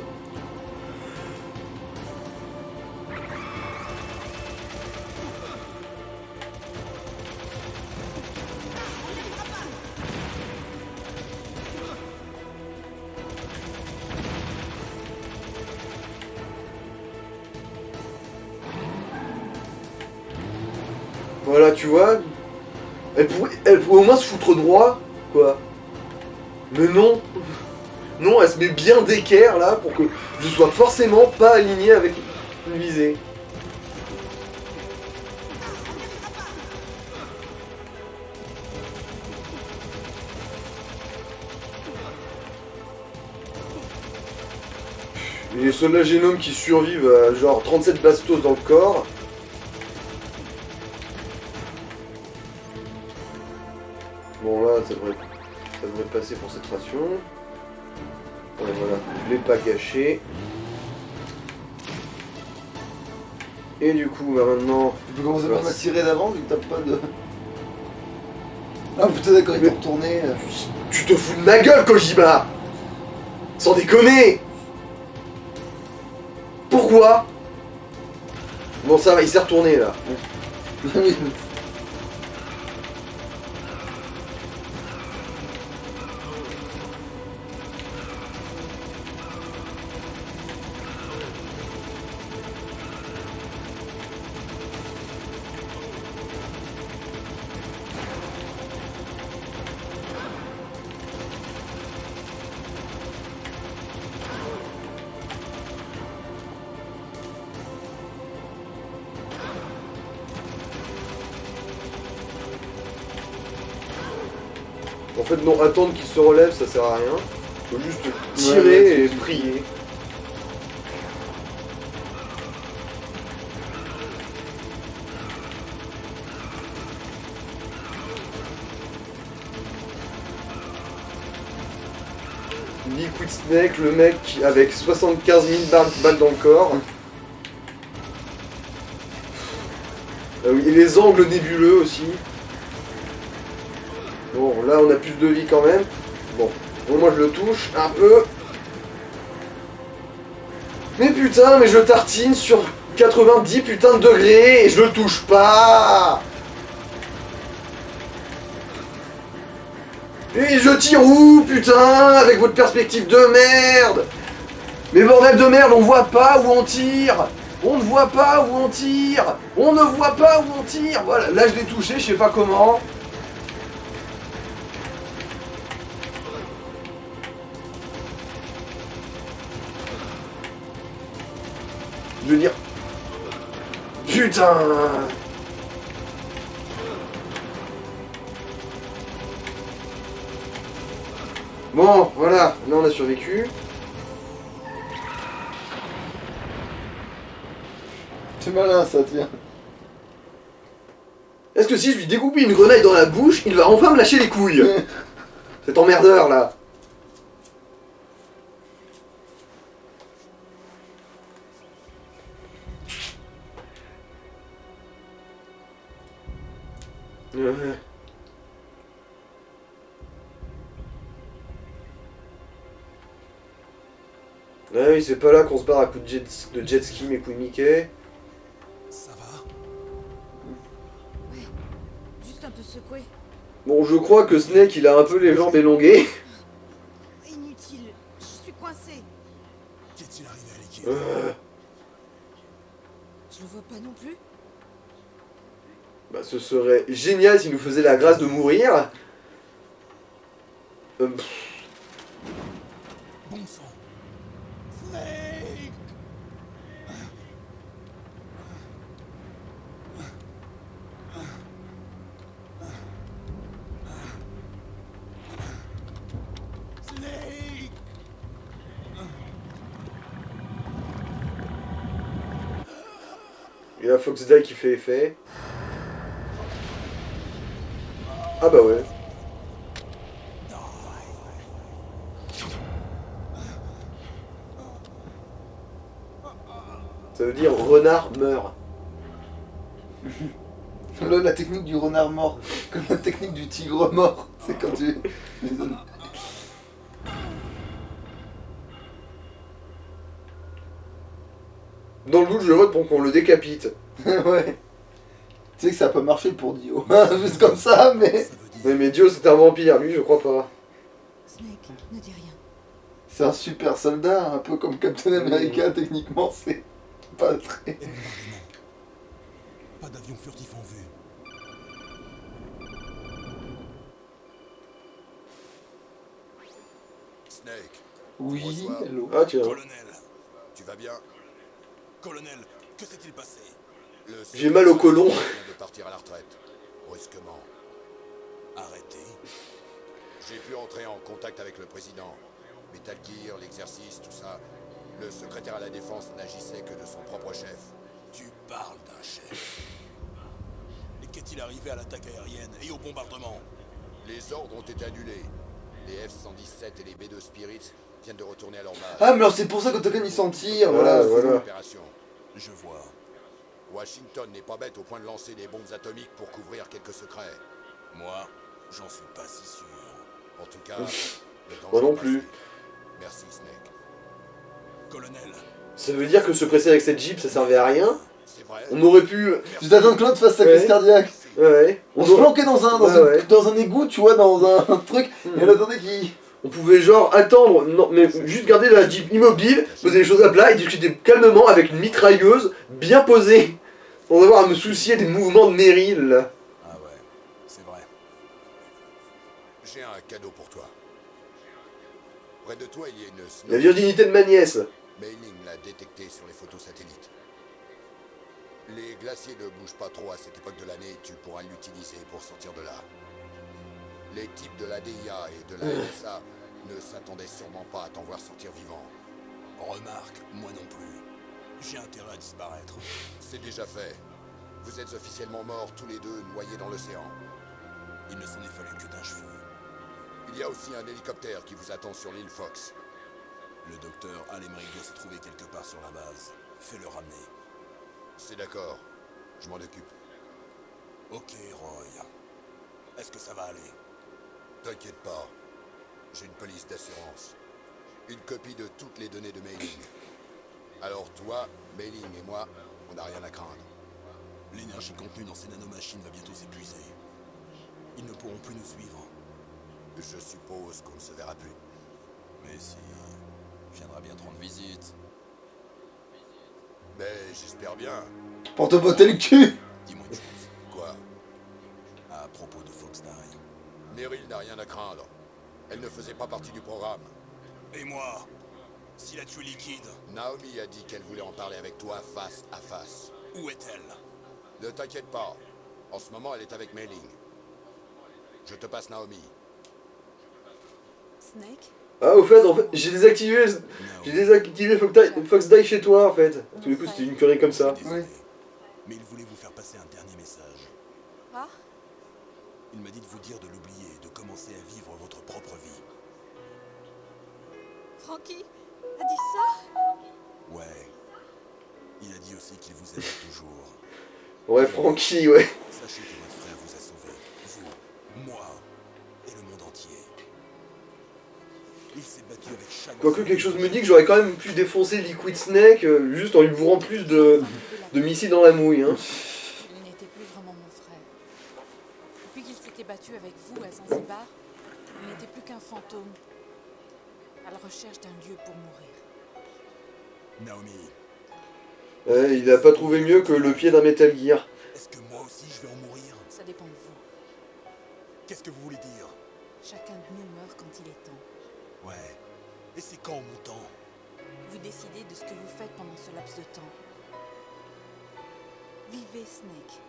Voilà, tu vois, elle pourrait au moins se foutre droit, quoi. Mais non, non, elle se met bien d'équerre là pour que je sois forcément pas aligné avec une visée. Et les soldats génomes qui survivent à genre 37 bastos dans le corps. Bon là, ça devrait passer pour cette ration. Ouais, voilà, je l'ai pas gâché. Et du coup, bah maintenant... Tu peux commencer par tirer d'avant vu que t'as pas de... Ah putain d'accord, il est retourné. Tu te fous de ma gueule, Kojima! Sans déconner! Pourquoi? Bon ça va, il s'est retourné là. En fait, non, attendre qu'il se relève, ça sert à rien. Faut juste tirer et prier. Liquid Snake, le mec avec 75 000 balles dans le corps. Oui, et les angles nébuleux aussi. Bon, là on a plus de vie quand même. Bon, Bon, moi je le touche un peu. Mais putain, mais je tartine sur 90 putains de degrés et je le touche pas. Et je tire où, putain, avec votre perspective de merde. Mais bordel de merde, on voit pas où on tire. On ne voit pas où on tire. On ne voit pas où on tire. Voilà, là je l'ai touché, je sais pas comment. Je veux dire... Putain. Bon, voilà, là on a survécu. C'est malin ça, tiens. Est-ce que si je lui découpe une grenade dans la bouche, il va enfin me lâcher les couilles? Cet emmerdeur là. Ouais. Ah oui, c'est pas là qu'on se barre à coups de jet ski, mes couilles Mickey. Ça va? Ouais, juste un peu secoué. Bon, je crois que Snake, il a un peu les jambes élongées. Inutile, je suis coincé. Qu'est-il arrivé à l'équipe? Je le vois pas non plus. Bah, ce serait génial s'il nous faisait la grâce de mourir. Bon sang. Snake! Snake! Il y a Fox Die qui fait effet. Ah bah ouais. Ça veut dire renard meurt. Là, la technique du renard mort, comme la technique du tigre mort. C'est quand tu... Dans le doute, je vote pour qu'on le décapite. Ouais. Tu sais que ça a pas marché pour Dio. Juste comme ça, mais... Mais Dio, c'est un vampire, lui, je crois pas. Snake, ne dis rien. C'est un super soldat, un peu comme Captain America, techniquement, c'est pas très... Pas d'avion furtif en vue. Snake, Oui, Bonsoir. hello. Ah tiens. Colonel, tu vas bien? colonel, que s'est-il passé? Le J'ai mal au côlon. vient de partir à la retraite, brusquement. Arrêté. J'ai pu entrer en contact avec le président. Metal Gear, l'exercice, tout ça. Le secrétaire à la défense n'agissait que de son propre chef. Tu parles d'un chef. Et qu'est-il arrivé à l'attaque aérienne et au bombardement? Les ordres ont été annulés. Les F-117 et les B-2 Spirits viennent de retourner à leur base. Ah, mais alors c'est pour ça qu'Otokan il s'en tire, voilà. Ah, voilà. Opération. Je vois. Washington n'est pas bête au point de lancer des bombes atomiques pour couvrir quelques secrets. Moi, j'en suis pas si sûr. En tout cas, le danger Moi non est plus. passé. Merci Snake. Colonel, Ça veut dire que se presser avec cette Jeep, ça servait à rien. C'est vrai. On aurait pu... Juste attendre que l'autre fasse sa crise Ouais. cardiaque. Ouais. On se planquait dans un, Ouais. dans un égout, tu vois, dans un truc, et on attendait qu'il... On pouvait genre attendre, non, mais juste garder la Jeep immobile, poser les choses à plat et discuter calmement avec une mitrailleuse bien posée. Sans avoir à me soucier des mouvements de Meryl. ah ouais, c'est vrai. J'ai un cadeau pour toi. Près de toi, il y a une La virginité de ma nièce. Mailing l'a détecté sur les photos satellites. Les glaciers ne bougent pas trop à cette époque de l'année, tu pourras l'utiliser pour sortir de là. Les types de la DIA et de la NSA ne s'attendaient sûrement pas à t'en voir sortir vivant. Remarque, moi non plus. J'ai intérêt à disparaître. C'est déjà fait. Vous êtes officiellement morts tous les deux, noyés dans l'océan. Il ne s'en est fallu que d'un cheveu. Il y a aussi un hélicoptère qui vous attend sur l'île Fox. Le docteur Al-Emerick doit se trouver quelque part sur la base. Fais-le ramener. C'est d'accord. Je m'en occupe. Ok, Roy. Est-ce que ça va aller? T'inquiète pas. j'ai une police d'assurance. Une copie de toutes les données de Mei-Ling. Alors toi, Mei-Ling et moi, on n'a rien à craindre. L'énergie contenue dans ces nanomachines va bientôt s'épuiser. Ils ne pourront plus nous suivre. Je suppose qu'on ne se verra plus. Mais si... viendra bien te rendre visite. Mais j'espère bien. Pour te botter le cul. Dis-moi une chose. Quoi? À propos de Foxdie. Meryl n'a rien à craindre. Elle ne faisait pas partie du programme. Et moi? S'il a tué Liquide, Naomi a dit qu'elle voulait en parler avec toi face à face. où est-elle? Ne t'inquiète pas. En ce moment, elle est avec Mei-Ling. Je te passe Naomi. Snake? Ah, au fait, j'ai désactivé Foxdie chez toi, en fait. À tous les coups, c'était une connerie comme ça. Désolé, Oui. mais il voulait vous faire passer un dernier message. Ah? Il m'a dit de vous dire de l'oublier et de commencer à vivre votre propre vie. Frankie a dit ça? Ouais. Il a dit aussi qu'il vous aimait toujours. Ouais, Frankie, ouais. Sachez que votre frère vous a sauvé. Vous, moi et le monde entier. Il s'est battu avec chaque... Quoique quelque chose me dit que j'aurais quand même pu défoncer Liquid Snake juste en lui bourrant plus de missiles dans la mouille. Hein. Il n'était plus vraiment mon frère. Depuis qu'il s'était battu avec vous à Zanzibar, il n'était plus qu'un fantôme, à la recherche d'un lieu pour mourir. Naomi, Ouais, il a pas trouvé mieux que le pied d'un Metal Gear. est-ce que moi aussi je vais en mourir? Ça dépend de vous. Qu'est-ce que vous voulez dire? Chacun de nous meurt quand il est temps. Ouais. Et c'est quand mon temps? Vous décidez de ce que vous faites pendant ce laps de temps. Vivez, Snake.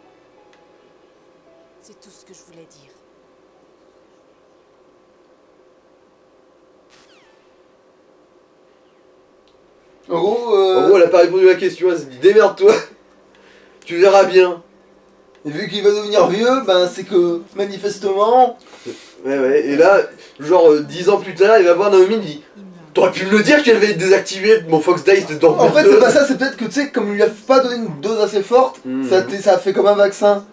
C'est tout ce que je voulais dire. En gros, En gros, elle a pas répondu à la question, elle s'est dit démerde-toi. Tu verras bien. et vu qu'il va devenir vieux, ben c'est que manifestement. Ouais, et là, genre 10 ans plus tard, il va voir Naomi, il dit Il meurt. t'aurais pu me le dire qu'elle avait désactivé mon Foxdie de dormir. En fait, c'est pas ça, c'est peut-être que tu sais, comme il lui a pas donné une dose assez forte, Mhm. ça a fait comme un vaccin.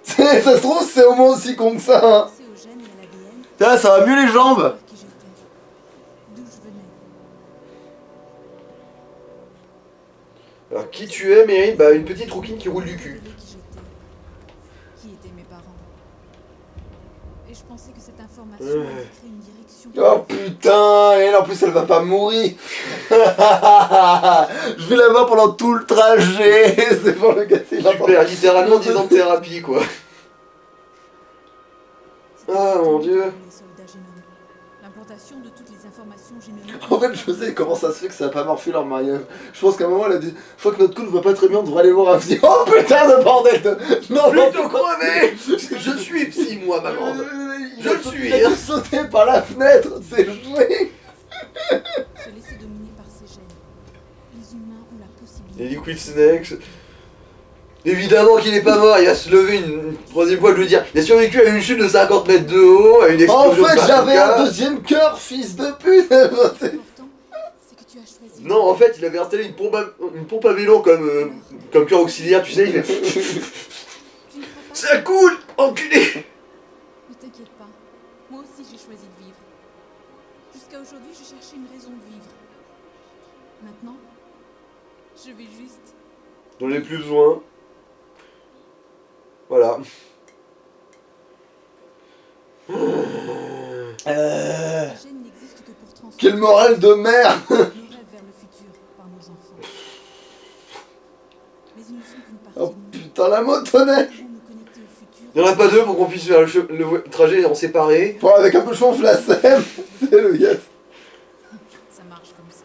Ça se trouve, c'est au moins aussi con que ça. Hein. C'est au gène et à l'ADN Tiens, ça va mieux les jambes. qui j'étais, d'où je venais. Alors, qui tu es, Meryl? Bah, une petite rouquine qui roule du cul. Révéler qui j'étais, qui étaient mes parents. Et je pensais que cette information Ouais. allait créer une direction. Oh putain, et elle, en plus elle va pas mourir. Je vais la voir pendant tout le trajet. C'est pour le casser la Super, littéralement 10 ans de thérapie, quoi. C'était Ah, mon exactement Dieu. comme les soldats génomiques. L'implantation de toutes les informations génomiques. En fait, je sais comment ça se fait que ça a pas morflé leur mariage. Je pense qu'à un moment, elle a dit je crois que notre couple va pas très bien, on devrait aller voir un psy. Oh putain de bordel de... Non, Plutôt crevé. Je suis psy, moi, ma grande. Il Je a le sauté- suis, Il a hein. sauté par la fenêtre, c'est joué. Se laisser dominer par ces gènes. Les humains ont la possibilité. Et Liquid Snake. Évidemment qu'il est pas mort, il va se lever une troisième fois, je veux dire. Il a survécu à une chute de 50 mètres de haut, à une En explosion fait, de j'avais bazooka. un deuxième cœur, fils de pute. L'important, c'est que tu as choisi. Non, en fait, il avait installé une pompe à vélo comme cœur auxiliaire, tu sais, il fait... Tu ne crois pas? Ça coule, enculé. Ne t'inquiète pas. Moi aussi, j'ai choisi de vivre. Jusqu'à aujourd'hui, je cherchais une raison de vivre. Maintenant, je vais juste. J'en ai plus besoin. Voilà. Les gènes n'existent que pour transmettre. Quelle morale de merde. nos rêves vers le futur par nos enfants. Mais ils ne sont qu'une partie Oh de nous. putain, la motoneige. Nous pouvons nous connecter au futur. Il n'y en a pas deux pour qu'on puisse faire le trajet en séparé. Bon, avec un peu de chance, la sème. C'est le yes. Ça marche comme ça.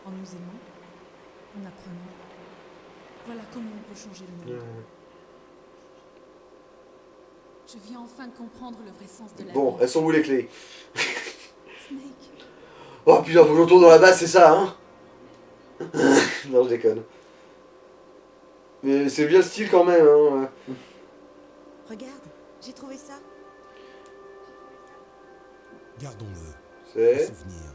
En nous aimant, en apprenant. Voilà comment on peut changer le monde. Je viens enfin de comprendre le vrai sens de la Bon, vie. elles sont où les clés? Snake, Oh putain, faut que je retourne dans la base, c'est ça, hein? Non, je déconne. Mais c'est bien le style quand même, hein. Regarde, j'ai trouvé ça. Gardons-le. C'est... Souvenir.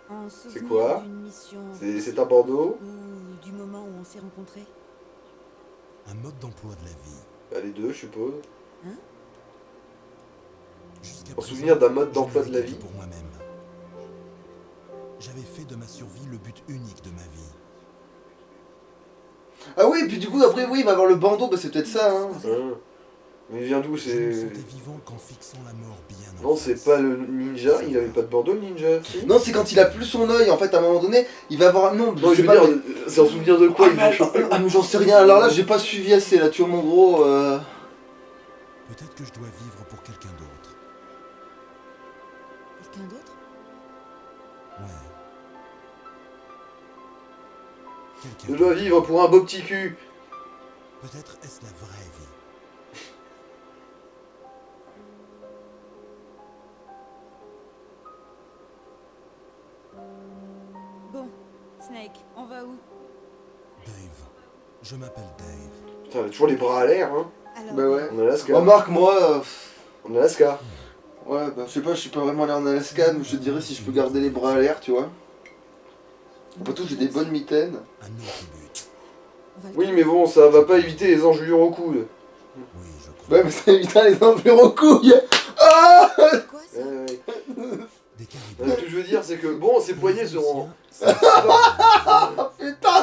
En C'est souvenir quoi? d'une mission C'est un Bordeaux. ou du moment où on s'est rencontrés. Un mode d'emploi de la vie. Bah, les deux, je suppose. Jusqu'à En présent, souvenir d'un mode je d'emploi de la n'avais vie. que pour moi-même. J'avais fait de ma survie le but unique de ma vie. Ah oui, puis du coup, après, oui, il va avoir le bandeau, bah c'est peut-être ça, hein. Mais il vient d'où? Je me C'est... sentais vivant qu'en fixant la mort bien en Non, face. c'est pas le ninja, il avait pas de bandeau le ninja, si? Non, c'est quand il a plus son œil, en fait, à un moment donné, il va avoir... Non, Non, je sais veux pas, dire, mais- c'est en souvenir de quoi il l'a chopé? Ah, mais j'en sais rien, alors là, j'ai pas suivi assez, là, tu vois, mon gros... Peut-être que je dois vivre pour quelqu'un d'autre. Quelqu'un d'autre? Ouais. Quelqu'un Je dois d'autre. vivre pour un beau petit cul. Peut-être est-ce la vraie vie. Bon, Snake, on va où? Dave. Je m'appelle Dave. Putain, elle a toujours les bras à l'air, hein. Alors, Bah ouais. En Alaska. Remarque, moi... En Alaska. Ouais, bah je sais pas, je suis pas vraiment allé en Alaska, mais je te dirais si je peux garder les bras à l'air, tu vois. Après tout, j'ai des bonnes mitaines. Un autre but. on va le Oui, trouver. mais bon, ça va pas éviter les engelures au coude. Oui, je crois. Ouais, mais ça évite les enflures aux couilles. Ah C'est quoi ça? Ouais. Des caribous. Ce que je veux dire, c'est que, bon, ses poignets seront... Putain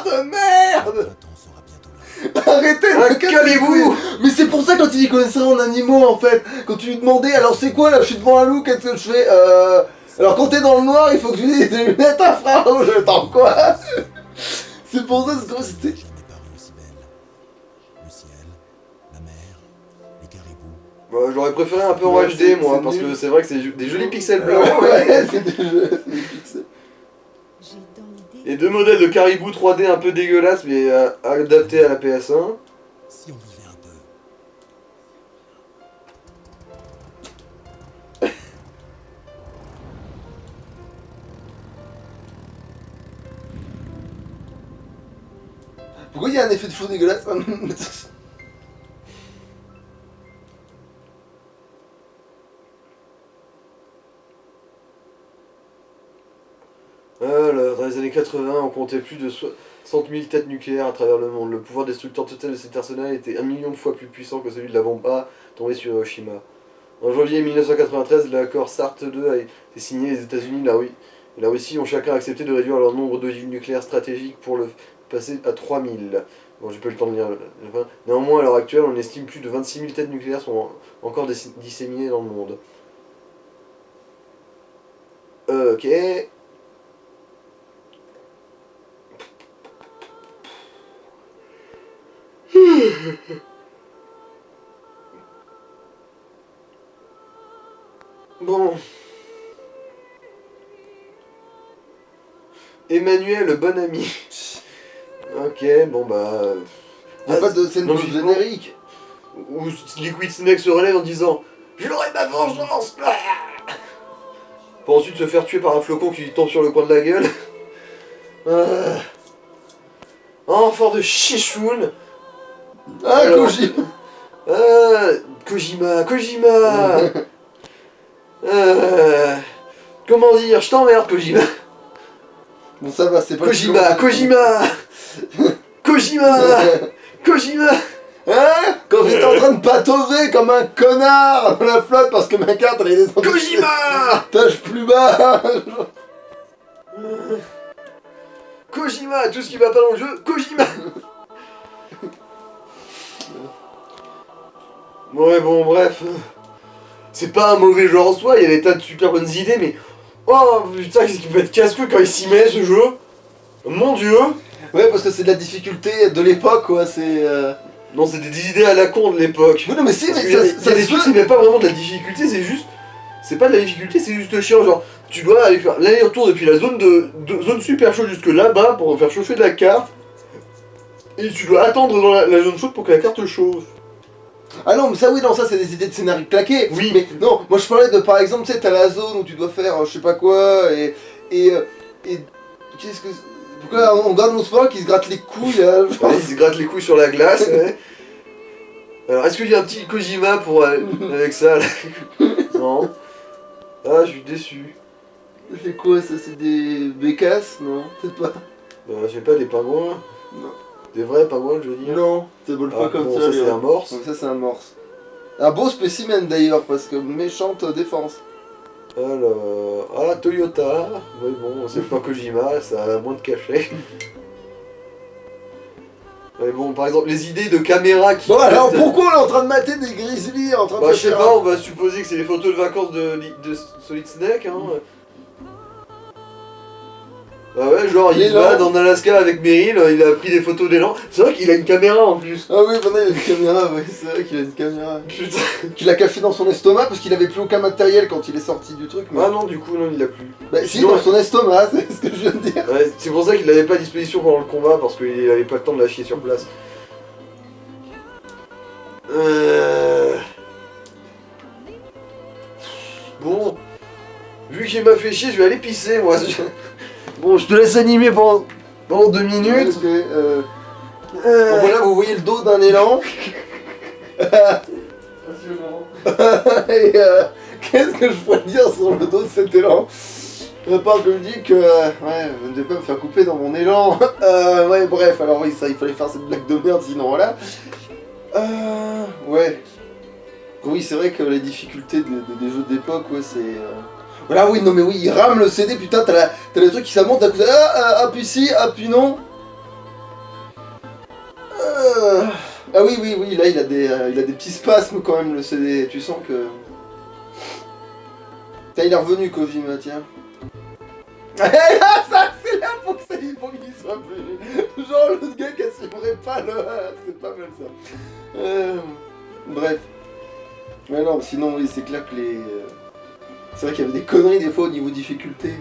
de merde! Le printemps sera bientôt là. Arrêtez de Un me casser les calibou. couilles. Mais c'est pour ça quand il y connaissait en animaux en fait. Quand tu lui demandais alors c'est quoi là, je suis devant un loup, qu'est-ce que je fais Alors quand t'es dans le noir, il faut que tu dises des lunettes infrarouges, attends quoi? C'est pour ça, c'est comme c'était... Jamais paru aussi belle. Le ciel, la mer, les caribous. Bah, j'aurais préféré un peu en Ouais, HD, moi, c'est parce nul. que c'est vrai que c'est des jolis pixels blancs. Ouais, c'est des jeux, c'est des pixels. J'ai dans l'idée. Et deux modèles de caribou 3D un peu dégueulasses, mais adaptés à la PS1. Si on vivait un peu. Pourquoi il y a un effet de fou dégueulasse? Alors, dans les années 80, on comptait plus de 60 000 têtes nucléaires à travers le monde. Le pouvoir destructeur total de cet arsenal était 1 million de fois plus puissant que celui de la bombe A tombée sur Hiroshima. En janvier 1993, l'accord SART II a été signé. Les États-Unis et la Russie ont chacun accepté de réduire leur nombre d'ogives nucléaires stratégiques pour le passer à 3000. Bon, j'ai pas eu le temps de lire la fin. Néanmoins, à l'heure actuelle, on estime plus de 26 000 têtes nucléaires sont encore disséminées dans le monde. Ok. Bon. Emmanuel, le bon ami. Ok, bon bah... Y'a pas de scène non, de générique. Où Liquid Snake se relève en disant « J'aurai ma vengeance !» Pour ensuite se faire tuer par un flocon qui lui tombe sur le coin de la gueule. Enfant de chichoun. Ah, Alors, Kojima. Kojima Comment dire, je t'emmerde Kojima. Bon ça va, c'est pas... Kojima Hein? Quand j'étais en train de patauger comme un connard dans la flotte parce que ma carte elle est descendue... Kojima Tâche plus bas. Kojima, tout ce qui va pas dans le jeu, Kojima. Ouais, bon, bref. C'est pas un mauvais jeu en soi, il y a des tas de super bonnes idées, mais... Oh, putain, qu'est-ce qui peut être casse-couille quand il s'y met, ce jeu. Mon dieu. Ouais, parce que c'est de la difficulté de l'époque, quoi, c'est... Non, c'était des idées à la con de l'époque. Oui, non, mais si, mais Il y a des se trucs, peut. c'est même pas vraiment de la difficulté, c'est juste... C'est pas de la difficulté, c'est juste chiant, genre... Tu dois aller faire l'aller-retour depuis la zone zone super chaude jusque là-bas pour faire chauffer de la carte. Et tu dois attendre dans la zone chaude pour que la carte chauffe. Ah non, mais ça, oui, non, ça, c'est des idées de scénario claquées. Oui. Mais non, moi, je parlais de, par exemple, tu sais, t'as la zone où tu dois faire je sais pas quoi, et qu'est-ce que... Pourquoi on garde mon sport qui se gratte les couilles, là, genre... Ouais, il se gratte les couilles sur la glace, ouais. Alors, est-ce qu'il y a un petit Kojima pour avec ça, là? Non. Ah, je suis déçu. C'est quoi, ça, c'est des bécasses? Non, peut-être pas. Bah, je sais pas, des pingouins. Non. Des vrais pingouins, je veux dire. Non, ça vole pas Ah, comme bon, ça. ça, c'est un morse. Donc ça, c'est un morse. Un beau spécimen d'ailleurs, parce que méchante défense. Alors... Ah, Toyota. Mais bon, c'est pas Kojima, ça a moins de cachet. Mais bon, par exemple, les idées de caméra qui... Bon alors pourquoi on est en train de mater des grizzlies en train de Bah je sais faire pas, on va supposer que c'est les photos de vacances de Solid Snake, hein. Ah ouais, genre il se balade en Alaska avec Meryl, il a pris des photos d'élan. C'est vrai qu'il a une caméra en plus. Ah oui, maintenant il a une caméra, ouais, c'est vrai qu'il a une caméra. Putain. Qu'il a caché dans son estomac parce qu'il avait plus aucun matériel quand il est sorti du truc. Mais... Ah non, du coup, non, il l'a plus. Bah si, Sinon, dans son estomac, c'est ce que je viens de dire. Ouais, c'est pour ça qu'il l'avait pas à disposition pendant le combat, parce qu'il avait pas le temps de la chier sur place. Bon, vu qu'il m'a fait chier, je vais aller pisser, moi. Bon, je te laisse animer pendant 2 minutes. Ok, bon, voilà, vous voyez le dos d'un élan. Et qu'est-ce que je pourrais dire sur le dos de cet élan? À part que je dis que ouais, je ne devais pas me faire couper dans mon élan. Ouais, bref, alors oui, ça, il fallait faire cette blague de merde, sinon voilà. Ouais. Oui, c'est vrai que les difficultés des jeux d'époque, ouais, c'est... Voilà, oui, non mais oui, il rame le CD, putain, t'as le truc qui ça monte, d'un coup, appuie ci, appuie non. Ah oui, là, il a des petits spasmes quand même, le CD, tu sens que... Putain, il est revenu, Kojima, tiens. Ça, c'est là pour qu'il soit plus... Genre, le gars qui assumerait pas le... C'est pas mal, ça. Bref. Mais non, sinon, oui, c'est clair que les... C'est vrai qu'il y avait des conneries, des fois, au niveau difficulté.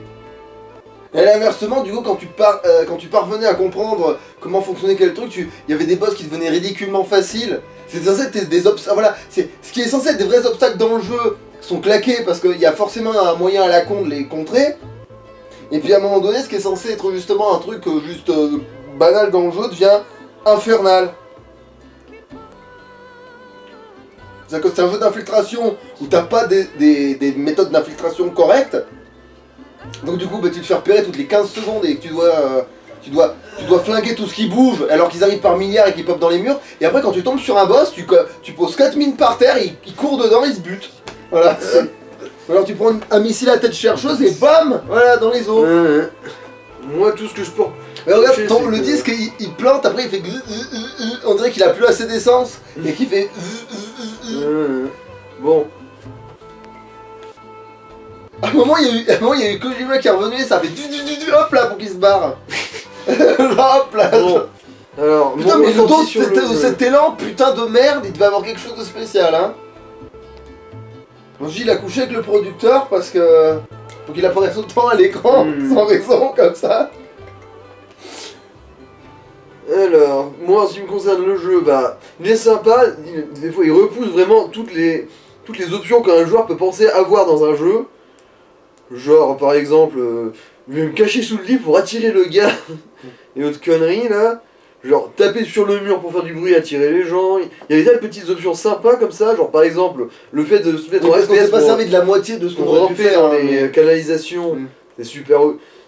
Et inversement, du coup, quand tu parvenais à comprendre comment fonctionnait quel truc, il y avait des boss qui devenaient ridiculement faciles. C'est censé être des obstacles... Voilà, ce qui est censé être des vrais obstacles dans le jeu sont claqués, parce qu'il y a forcément un moyen à la con de les contrer. Et puis à un moment donné, ce qui est censé être justement un truc juste banal dans le jeu devient infernal. C'est-à-dire que c'est un jeu d'infiltration où t'as pas des méthodes d'infiltration correctes. Donc du coup, bah, tu te fais repérer toutes les 15 secondes et que tu dois flinguer tout ce qui bouge alors qu'ils arrivent par milliards et qu'ils popent dans les murs. Et après, quand tu tombes sur un boss, tu poses 4 mines par terre, il court dedans, il se bute. Voilà. Alors tu prends un missile à tête chercheuse et bam, voilà, dans les os. Moi, tout ce que je peux... Mais regarde, le disque, il plante, après il fait... On dirait qu'il a plus assez d'essence et qu'il fait... Bon. À un moment, il y a eu Kojima qui est revenu et ça fait hop là pour qu'il se barre. Hop là. Bon. Alors, putain, mais le dos de cet élan, putain de merde, il devait avoir quelque chose de spécial, hein. Bon, il a couché avec le producteur parce que... Pour qu'il apparaisse autant à l'écran, sans raison, comme ça. Alors, moi en ce qui me concerne le jeu, bah, il est sympa, des fois il repousse vraiment toutes les options qu'un joueur peut penser avoir dans un jeu. Genre par exemple, je vais me cacher sous le lit pour attirer le gars, et autres conneries là. Genre taper sur le mur pour faire du bruit, attirer les gens. Il y a des tas de petites options sympas comme ça, genre par exemple, le fait de se mettre en parce qu'on FPS s'est pas servi de la moitié de ce qu'on aurait pu faire dans les canalisations, c'est super...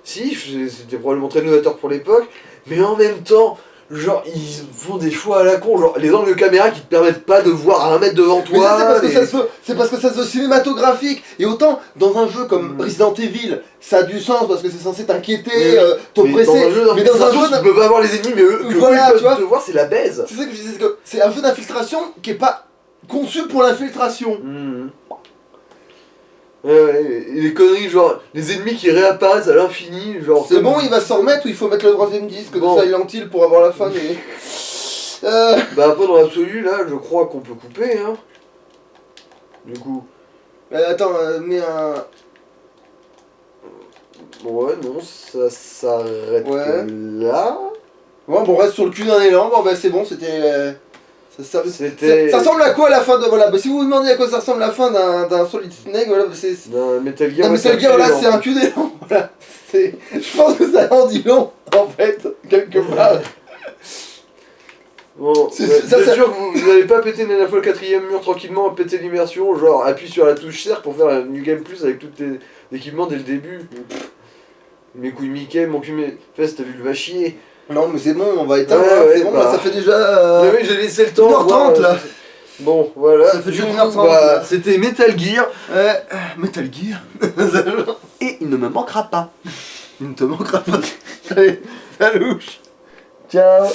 Si, c'était probablement très novateur pour l'époque, mais en même temps... Genre, ils font des choix à la con, genre les angles de caméra qui te permettent pas de voir à 1 mètre devant toi. Mais ça, c'est parce que ça se veut cinématographique. Et autant, dans un jeu comme Resident Evil, ça a du sens parce que c'est censé t'inquiéter, t'oppresser. Mais dans un jeu, tu peux pas voir les ennemis, mais eux, voilà, ils peuvent te voir, c'est la baise. C'est ça que je disais, c'est un jeu d'infiltration qui est pas conçu pour l'infiltration. Ouais, et les conneries, genre, les ennemis qui réapparaissent à l'infini, genre... C'est bon, il va s'en remettre ou il faut mettre le 3ème disque de Silent Hill pour avoir la fin, mais... Bah après, dans l'absolu, là, je crois qu'on peut couper, hein. Du coup... attends, mets un... Ouais, non, ça s'arrête là... Bon, on reste sur le cul d'un élan, bon bah c'est bon, c'était... Ça ressemble à quoi à la fin de... Voilà, bah, si vous vous demandez à quoi ça ressemble à la fin d'un Solid Snake, voilà, c'est... D'un Metal Gear, voilà, c'est un cul d'élan, voilà. Je pense que ça en dit long, en fait, quelque part. Bon, c'est sûr que vous n'allez pas péter une dernière fois le 4ème mur tranquillement, péter l'immersion, genre appuie sur la touche cercle pour faire un New Game Plus avec tous tes équipements dès le début. Mes couilles Mickey, mon cul mes fesses, t'as vu le va chier. Non mais c'est bon, on va éteindre, c'est bon, bah, ça fait déjà... Mais oui, j'ai laissé le temps. 1h30 là. Bon, voilà. Ça fait Du déjà coup, 1h30, là. c'était Metal Gear. Metal Gear. Et il ne me manquera pas. Il ne te manquera pas. Allez, salut. Ciao.